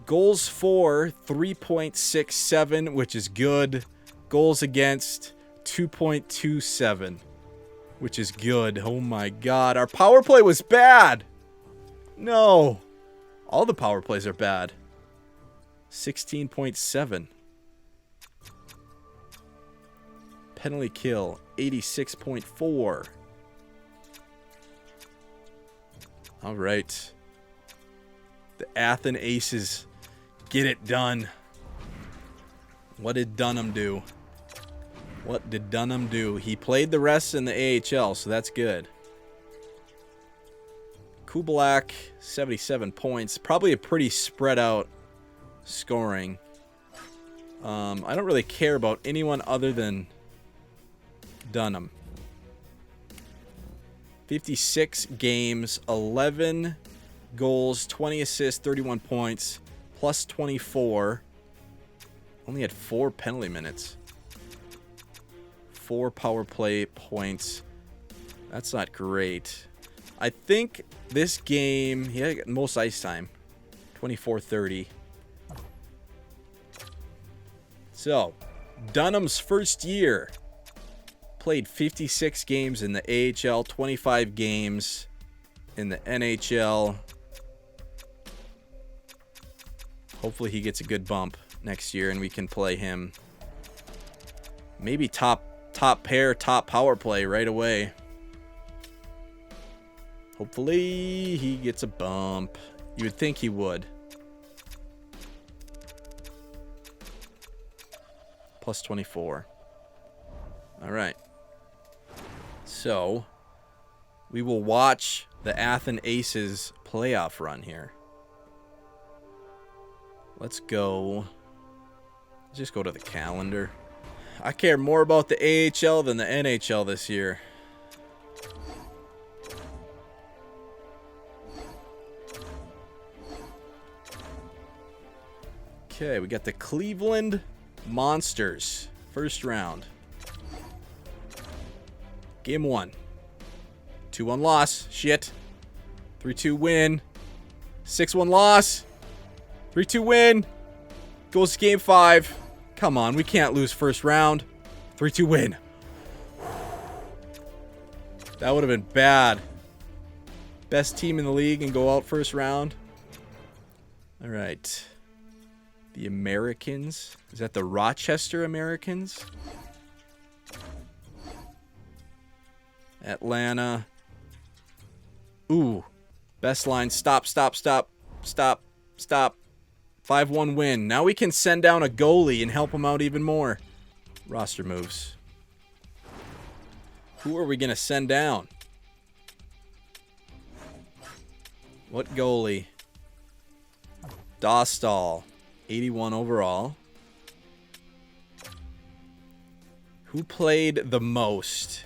Goals for 3.67, which is good. Goals against 2.27, which is good. Oh my god. Our power play was bad. No. All the power plays are bad. 16.7. Penalty kill, 86.4. All right. The Athens Aces get it done. What did Dunham do? What did Dunham do? He played the rest in the AHL, so that's good. Kublak, 77 points. Probably a pretty spread out scoring. I don't really care about anyone other than Dunham. 56 games, 11 goals, 20 assists, 31 points, plus 24. Only had 4 penalty minutes. 4 power play points. That's not great. I think this game, he had most ice time. 24-30. So, Dunham's first year. Played 56 games in the AHL, 25 games in the NHL. Hopefully he gets a good bump next year and we can play him. Maybe top pair, top power play right away. Hopefully he gets a bump. You would think he would. Plus 24. All right. So, we will watch the Athens Aces playoff run here. Let's go. Let's just go to the calendar. I care more about the AHL than the NHL this year. Okay, we got the Cleveland Monsters. First round. Game 1. 2-1 loss. Shit. 3-2 win. 6-1 loss. 3-2 win. Goes to game 5. Come on, we can't lose first round. 3-2 win. That would have been bad. Best team in the league and go out first round. All right. The Americans. Is that the Rochester Americans? Atlanta. Ooh. Best line. Stop, stop, stop. Stop. Stop. 5-1 win. Now we can send down a goalie and help him out even more. Roster moves. Who are we going to send down? What goalie? Dostal. 81 overall. Who played the most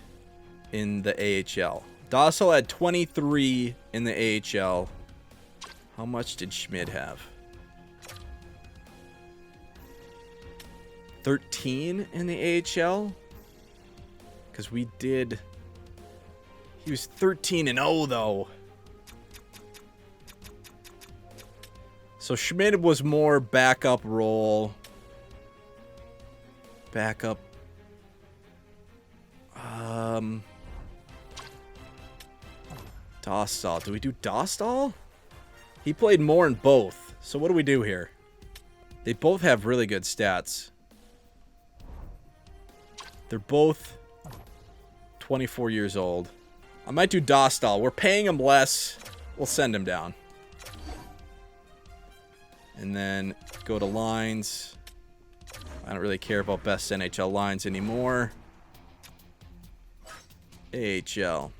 in the AHL? Dostal had 23 in the AHL. How much did Schmid have? 13 in the AHL? Because we did... He was 13-0 though. So Schmid was more backup role. Backup. Dostal. Do we do Dostal? He played more in both. So what do we do here? They both have really good stats. They're both 24 years old. I might do Dostal. We're paying him less. We'll send him down. And then go to lines. I don't really care about best NHL lines anymore. AHL.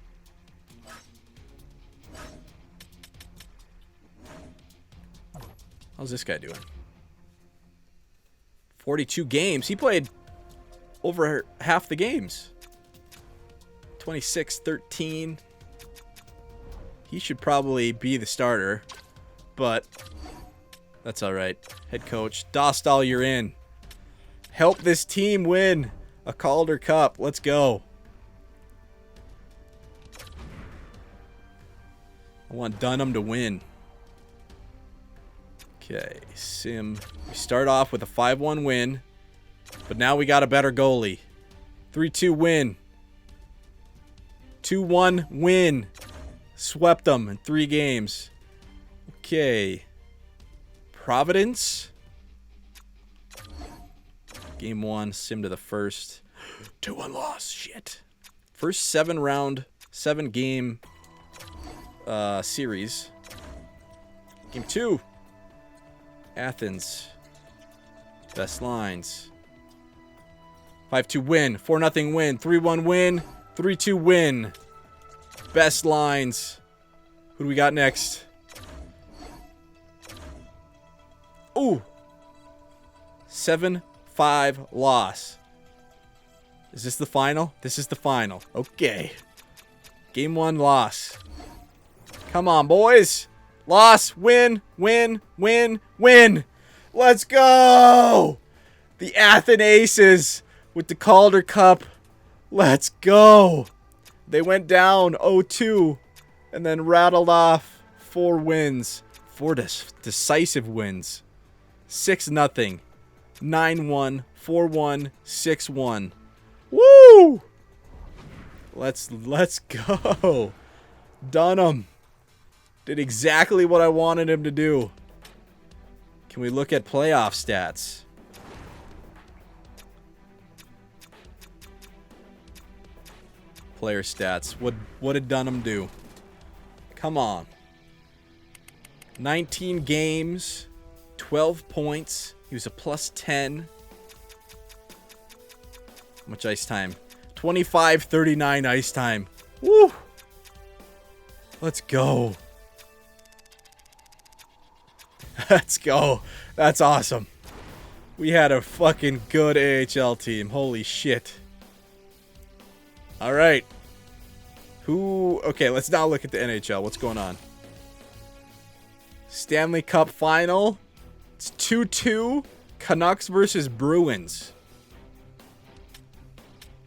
How's this guy doing? 42 games. He played over half the games. 26-13. He should probably be the starter, but that's all right. Head coach Dostal, you're in. Help this team win a Calder Cup. Let's go. I want Dunham to win. Okay, Sim. We start off with a 5-1 win, but now we got a better goalie. 3-2 win. 2-1 win. Swept them in 3 games. Okay. Providence. Game 1, Sim to the first. 2-1 loss. Shit. First 7 game series. Game 2. Athens. Best lines. 5-2 win. 4-0 win. 3-1 win. 3-2 win. Best lines. Who do we got next? Ooh. 7-5 loss. Is this the final? This is the final. Okay. Game 1 loss. Come on, boys. Loss, win, win, win, win. Let's go. The Athens Aces with the Calder Cup. Let's go. They went down 0-2 and then rattled off 4 wins. 4 decisive wins. 6-0. 9-1. 4-1. 6-1. Woo! Let's go. Dunham did exactly what I wanted him to do. Can we look at playoff stats? Player stats. What did Dunham do? Come on. 19 games, 12 points. He was a +10. How much ice time? 25-39 ice time. Woo! Let's go. Let's go. That's awesome. We had a fucking good AHL team. Holy shit. All right. Okay, let's now look at the NHL. What's going on? Stanley Cup final. It's 2-2. Canucks versus Bruins.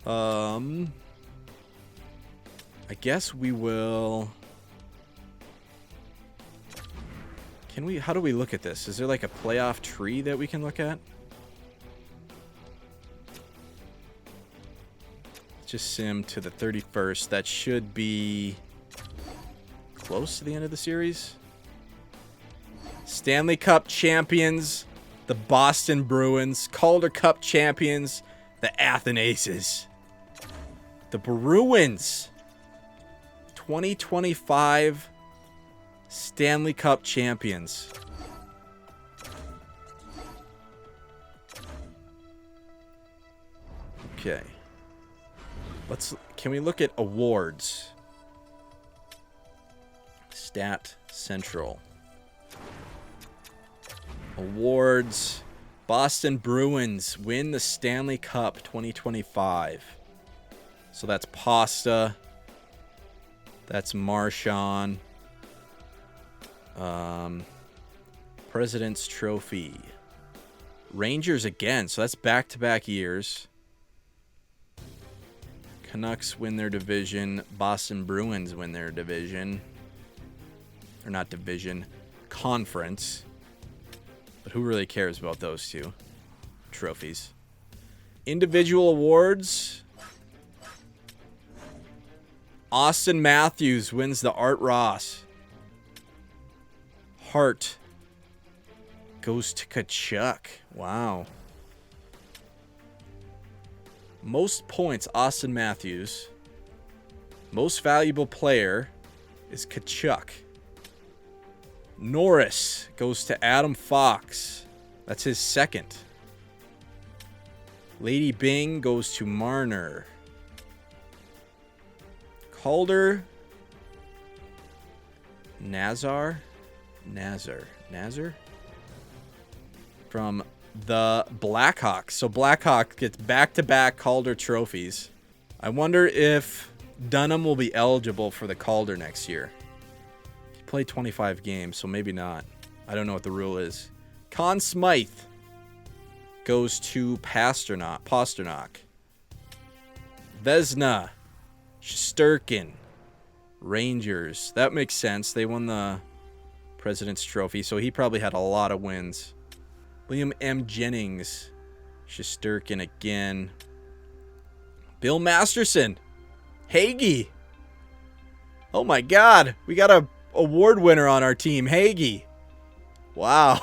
I guess we will... How do we look at this? Is there like a playoff tree that we can look at? Just sim to the 31st. That should be close to the end of the series. Stanley Cup champions, the Boston Bruins. Calder Cup champions, the Athens Aces. The Bruins, 2025 Stanley Cup champions. Okay. Can we look at awards? Stat Central. Awards. Boston Bruins win the Stanley Cup 2025. So that's Pasta. That's Marchand. President's Trophy. Rangers again. So that's back-to-back years. Canucks win their division. Boston Bruins win their division. Or not division. Conference. But who really cares about those two trophies? Individual awards. Austin Matthews wins the Art Ross. Hart goes to Kachuk. Wow. Most points, Austin Matthews. Most valuable player is Kachuk. Norris goes to Adam Fox. That's his second. Lady Bing goes to Marner. Calder. Nazar. From the Blackhawks. So Blackhawks gets back-to-back Calder trophies. I wonder if Dunham will be eligible for the Calder next year. He played 25 games, so maybe not. I don't know what the rule is. Conn Smythe goes to Pasternak. Vezina. Shesterkin. Rangers. That makes sense. They won the President's Trophy, so he probably had a lot of wins. William M. Jennings. Shesterkin again. Bill Masterson. Hagee. Oh my God. We got a award winner on our team. Hagee. Wow.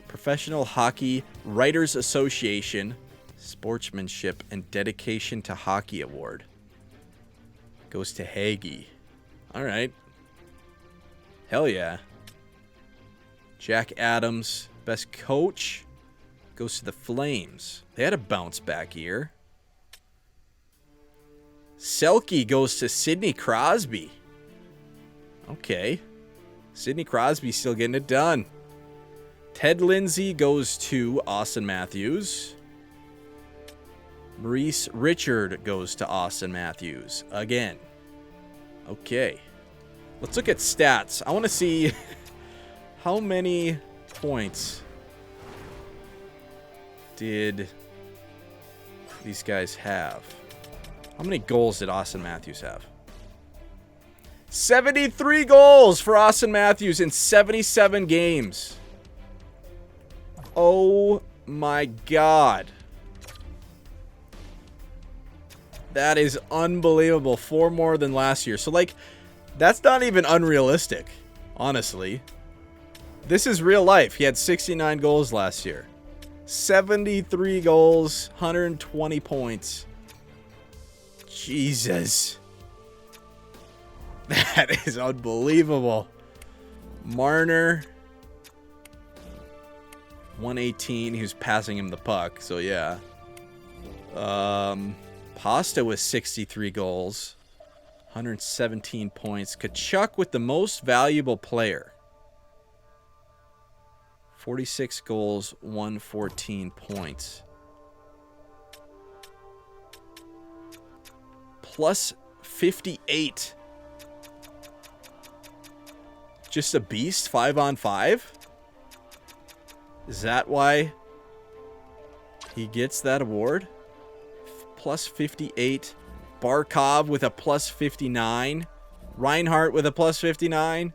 Professional Hockey Writers Association Sportsmanship and Dedication to Hockey Award. Goes to Hagee. All right. Hell yeah. Jack Adams, best coach, goes to the Flames. They had a bounce back year. Selke goes to Sidney Crosby. Okay. Sidney Crosby still getting it done. Ted Lindsay goes to Austin Matthews. Maurice Richard goes to Austin Matthews again. Okay. Let's look at stats. I want to see how many points did these guys have. How many goals did Austin Matthews have? 73 goals for Austin Matthews in 77 games. Oh my God. That is unbelievable. 4 more than last year. So, like, that's not even unrealistic, honestly. This is real life. He had 69 goals last year. 73 goals, 120 points. Jesus. That is unbelievable. Marner. 118. He was passing him the puck, so yeah. Pasta with 63 goals. 117 points. Kachuk with the most valuable player. 46 goals, 114 points. Plus 58. Just a beast, 5-on-5? Is that why he gets that award? Plus 58. Barkov with a plus 59. Reinhart with a plus 59.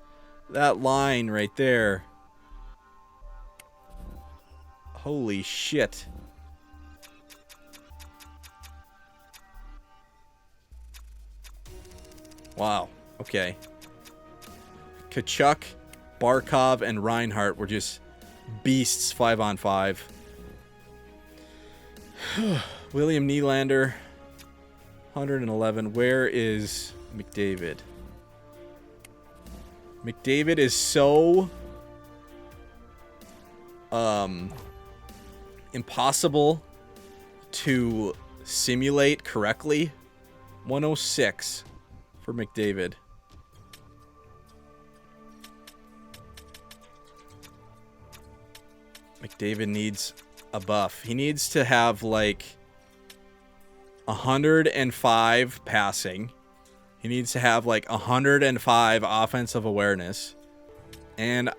That line right there. Holy shit. Wow. Okay. Kachuk, Barkov, and Reinhart were just beasts 5-on-5. William Nylander, 111. Where is McDavid? McDavid is so impossible to simulate correctly. 106 for McDavid. McDavid needs a buff. He needs to have like 105 passing. He needs to have like 105 offensive awareness. And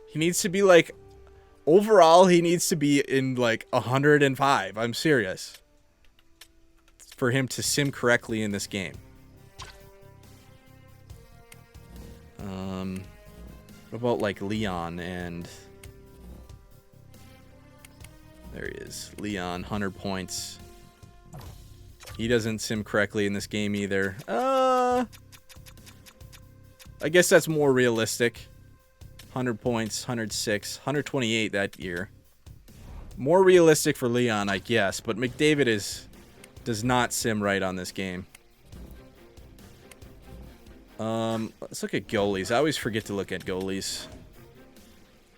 he needs to be like, overall, he needs to be in like 105. I'm serious. For him to sim correctly in this game. What about like Leon and... There he is. Leon, 100 points. He doesn't sim correctly in this game either. I guess that's more realistic. 100 points, 106, 128 that year. More realistic for Leon, I guess. But McDavid does not sim right on this game. Let's look at goalies. I always forget to look at goalies.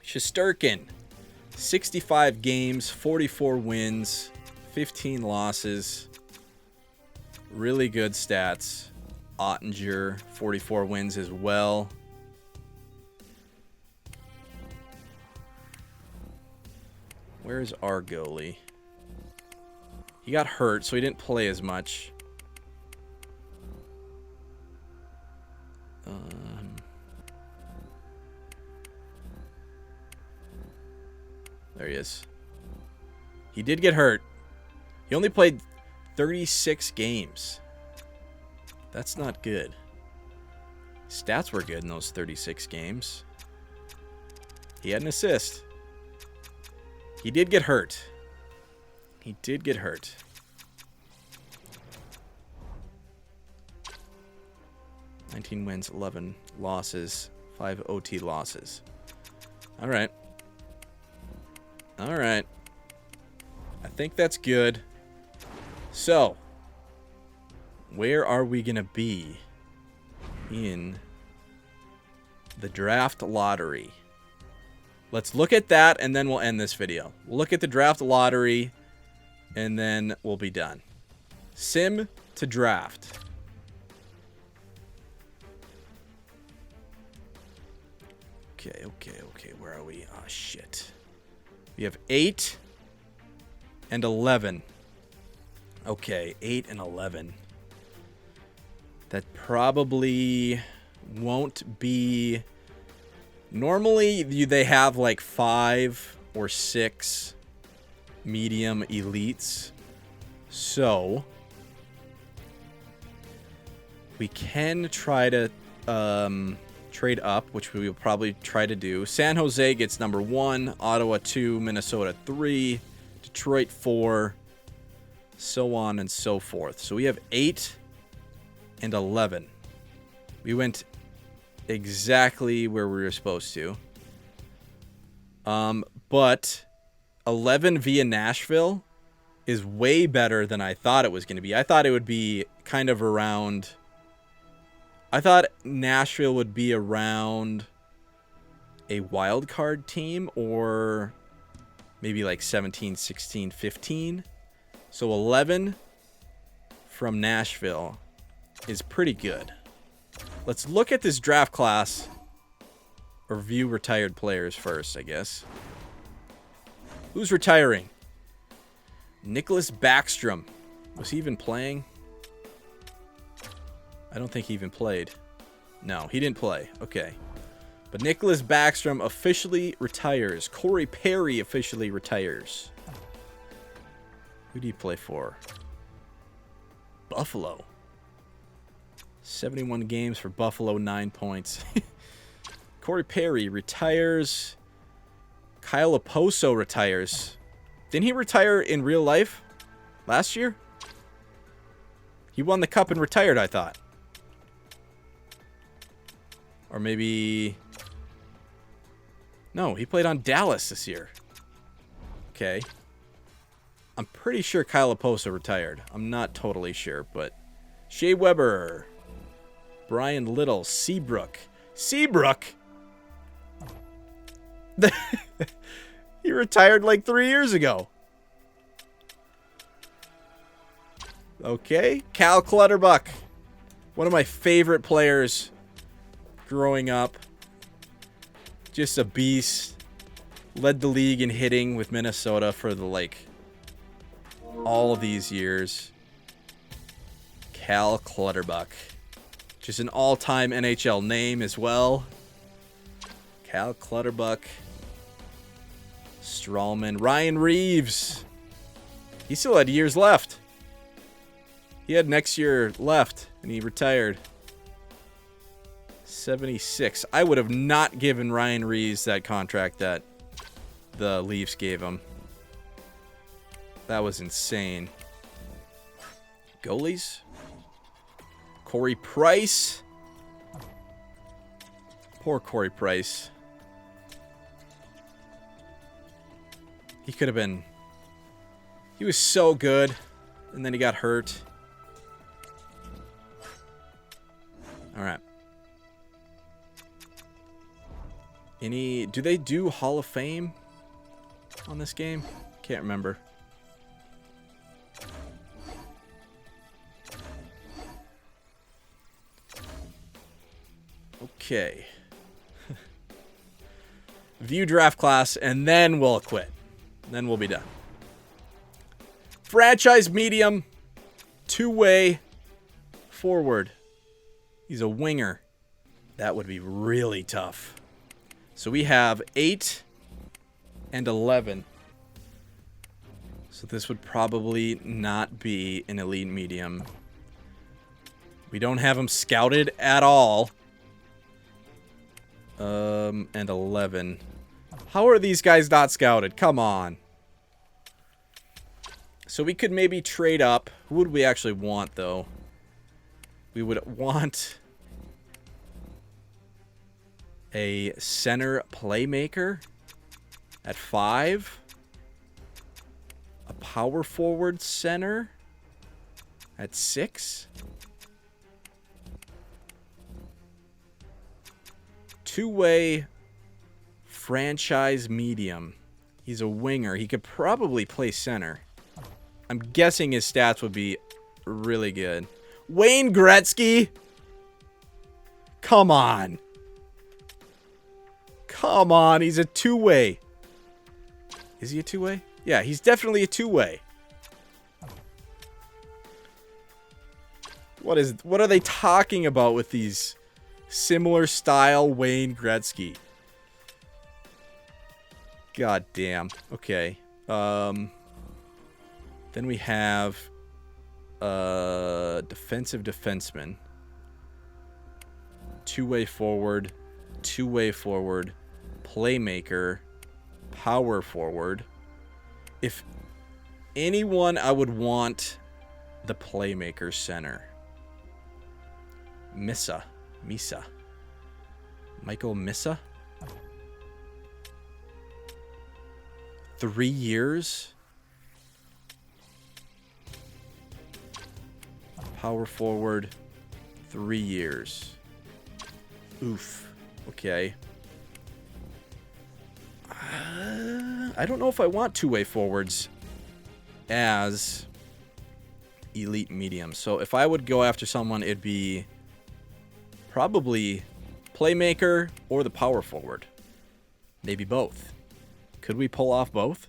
Shesterkin. 65 games, 44 wins, 15 losses. Really good stats. Ottinger, 44 wins as well. Where's our goalie? He got hurt, so he didn't play as much. There he is. He did get hurt. He only played 36 games. That's not good. Stats were good in those 36 games. He had an assist. He did get hurt. He did get hurt. $19 wins, 11 losses, 5 OT losses. All right. All right. I think that's good. So, where are we going to be in the draft lottery? Let's look at that, and then we'll end this video. We'll look at the draft lottery, and then we'll be done. Sim to draft. Okay. Where are we? Oh, shit. We have 8 and 11. Okay, 8 and 11. That probably won't be... Normally, they have like 5 or 6 medium elites. So, we can try to trade up, which we will probably try to do. San Jose gets number 1, Ottawa 2, Minnesota 3, Detroit 4, so on and so forth. So we have 8 and 11. We went exactly where we were supposed to. But 11 via Nashville is way better than I thought it was going to be. I thought it would be kind of around... I thought Nashville would be around a wild card team or maybe like 17, 16, 15. So 11 from Nashville is pretty good. Let's look at this draft class or view retired players first, I guess. Who's retiring? Nicholas Backstrom. Was he even playing? I don't think he even played. No, he didn't play. Okay. But Nicholas Backstrom officially retires. Corey Perry officially retires. Who do you play for? Buffalo. 71 games for Buffalo, 9 points. Corey Perry retires. Kyle Oposo retires. Didn't he retire in real life last year? He won the cup and retired, I thought. Or maybe... No, he played on Dallas this year. Okay. I'm pretty sure Kyle Oposo retired. I'm not totally sure, but... Shea Weber. Brian Little. Seabrook. Seabrook? He retired like 3 years ago. Okay. Cal Clutterbuck. One of my favorite players growing up. Just a beast. Led the league in hitting with Minnesota for all of these years. Cal Clutterbuck. Just an all-time NHL name as well. Cal Clutterbuck. Strawman. Ryan Reeves. He still had years left. He had next year left, and he retired. 76. I would have not given Ryan Reeves that contract that the Leafs gave him. That was insane. Goalies. Corey Price. Poor Corey Price. He could have been... He was so good, and then he got hurt. All right. Do they do Hall of Fame on this game? Can't remember. Okay. View draft class, and then we'll quit. Then we'll be done. Franchise medium, two-way forward. He's a winger. That would be really tough. So we have 8 and 11. So this would probably not be an elite medium. We don't have him scouted at all. And 11. How are these guys not scouted? Come on. So we could maybe trade up. Who would we actually want, though? We would want a center playmaker at 5. A power forward center at 6. Two-way franchise medium. He's a winger. He could probably play center. I'm guessing his stats would be really good. Wayne Gretzky? Come on. Come on. He's a two-way. Is he a two-way? Yeah, he's definitely a two-way. What are they talking about with these similar style Wayne Gretzky? God damn. Okay. Then we have defensive defenseman. Two-way forward. Two-way forward. Playmaker. Power forward. If anyone, I would want the playmaker center. Misa. Michael Misa? 3 years? Power forward. 3 years. Oof. Okay. I don't know if I want two-way forwards as elite medium. So if I would go after someone, it'd be probably playmaker or the power forward. Maybe both. Could we pull off both?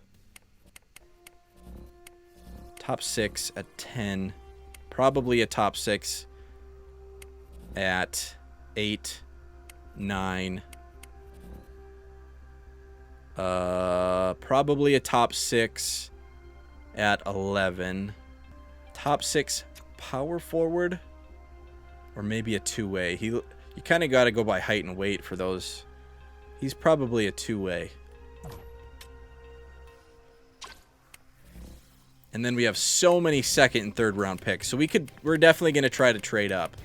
Top 6 at 10. Probably a top 6 at 8, 9. Probably a top 6 at 11. Top 6 power forward, or maybe a two-way. You kind of got to go by height and weight for those. He's probably a two-way. And then we have so many second and third round picks. So we're definitely going to try to trade up.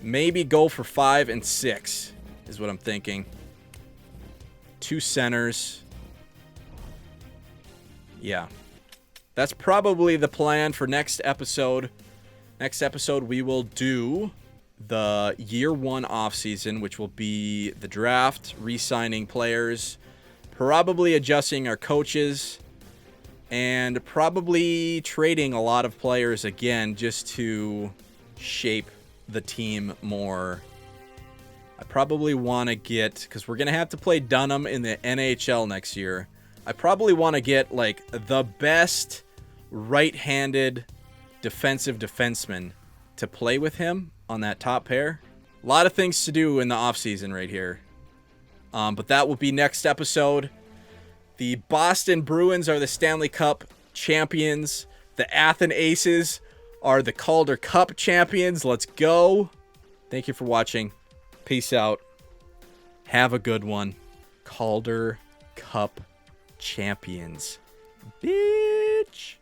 Maybe go for 5 and 6 is what I'm thinking. 2 centers. Yeah. That's probably the plan for next episode. Next episode we will do the year one offseason, which will be the draft, re-signing players, probably adjusting our coaches, and probably trading a lot of players again just to shape the team more. I probably want to get, because we're going to have to play Dunham in the NHL next year, I probably want to get like the best right-handed defensive defenseman to play with him on that top pair. A lot of things to do in the offseason right here. But that will be next episode. The Boston Bruins are the Stanley Cup champions. The Athens Aces are the Calder Cup champions. Let's go. Thank you for watching. Peace out. Have a good one. Calder Cup champions. Bitch.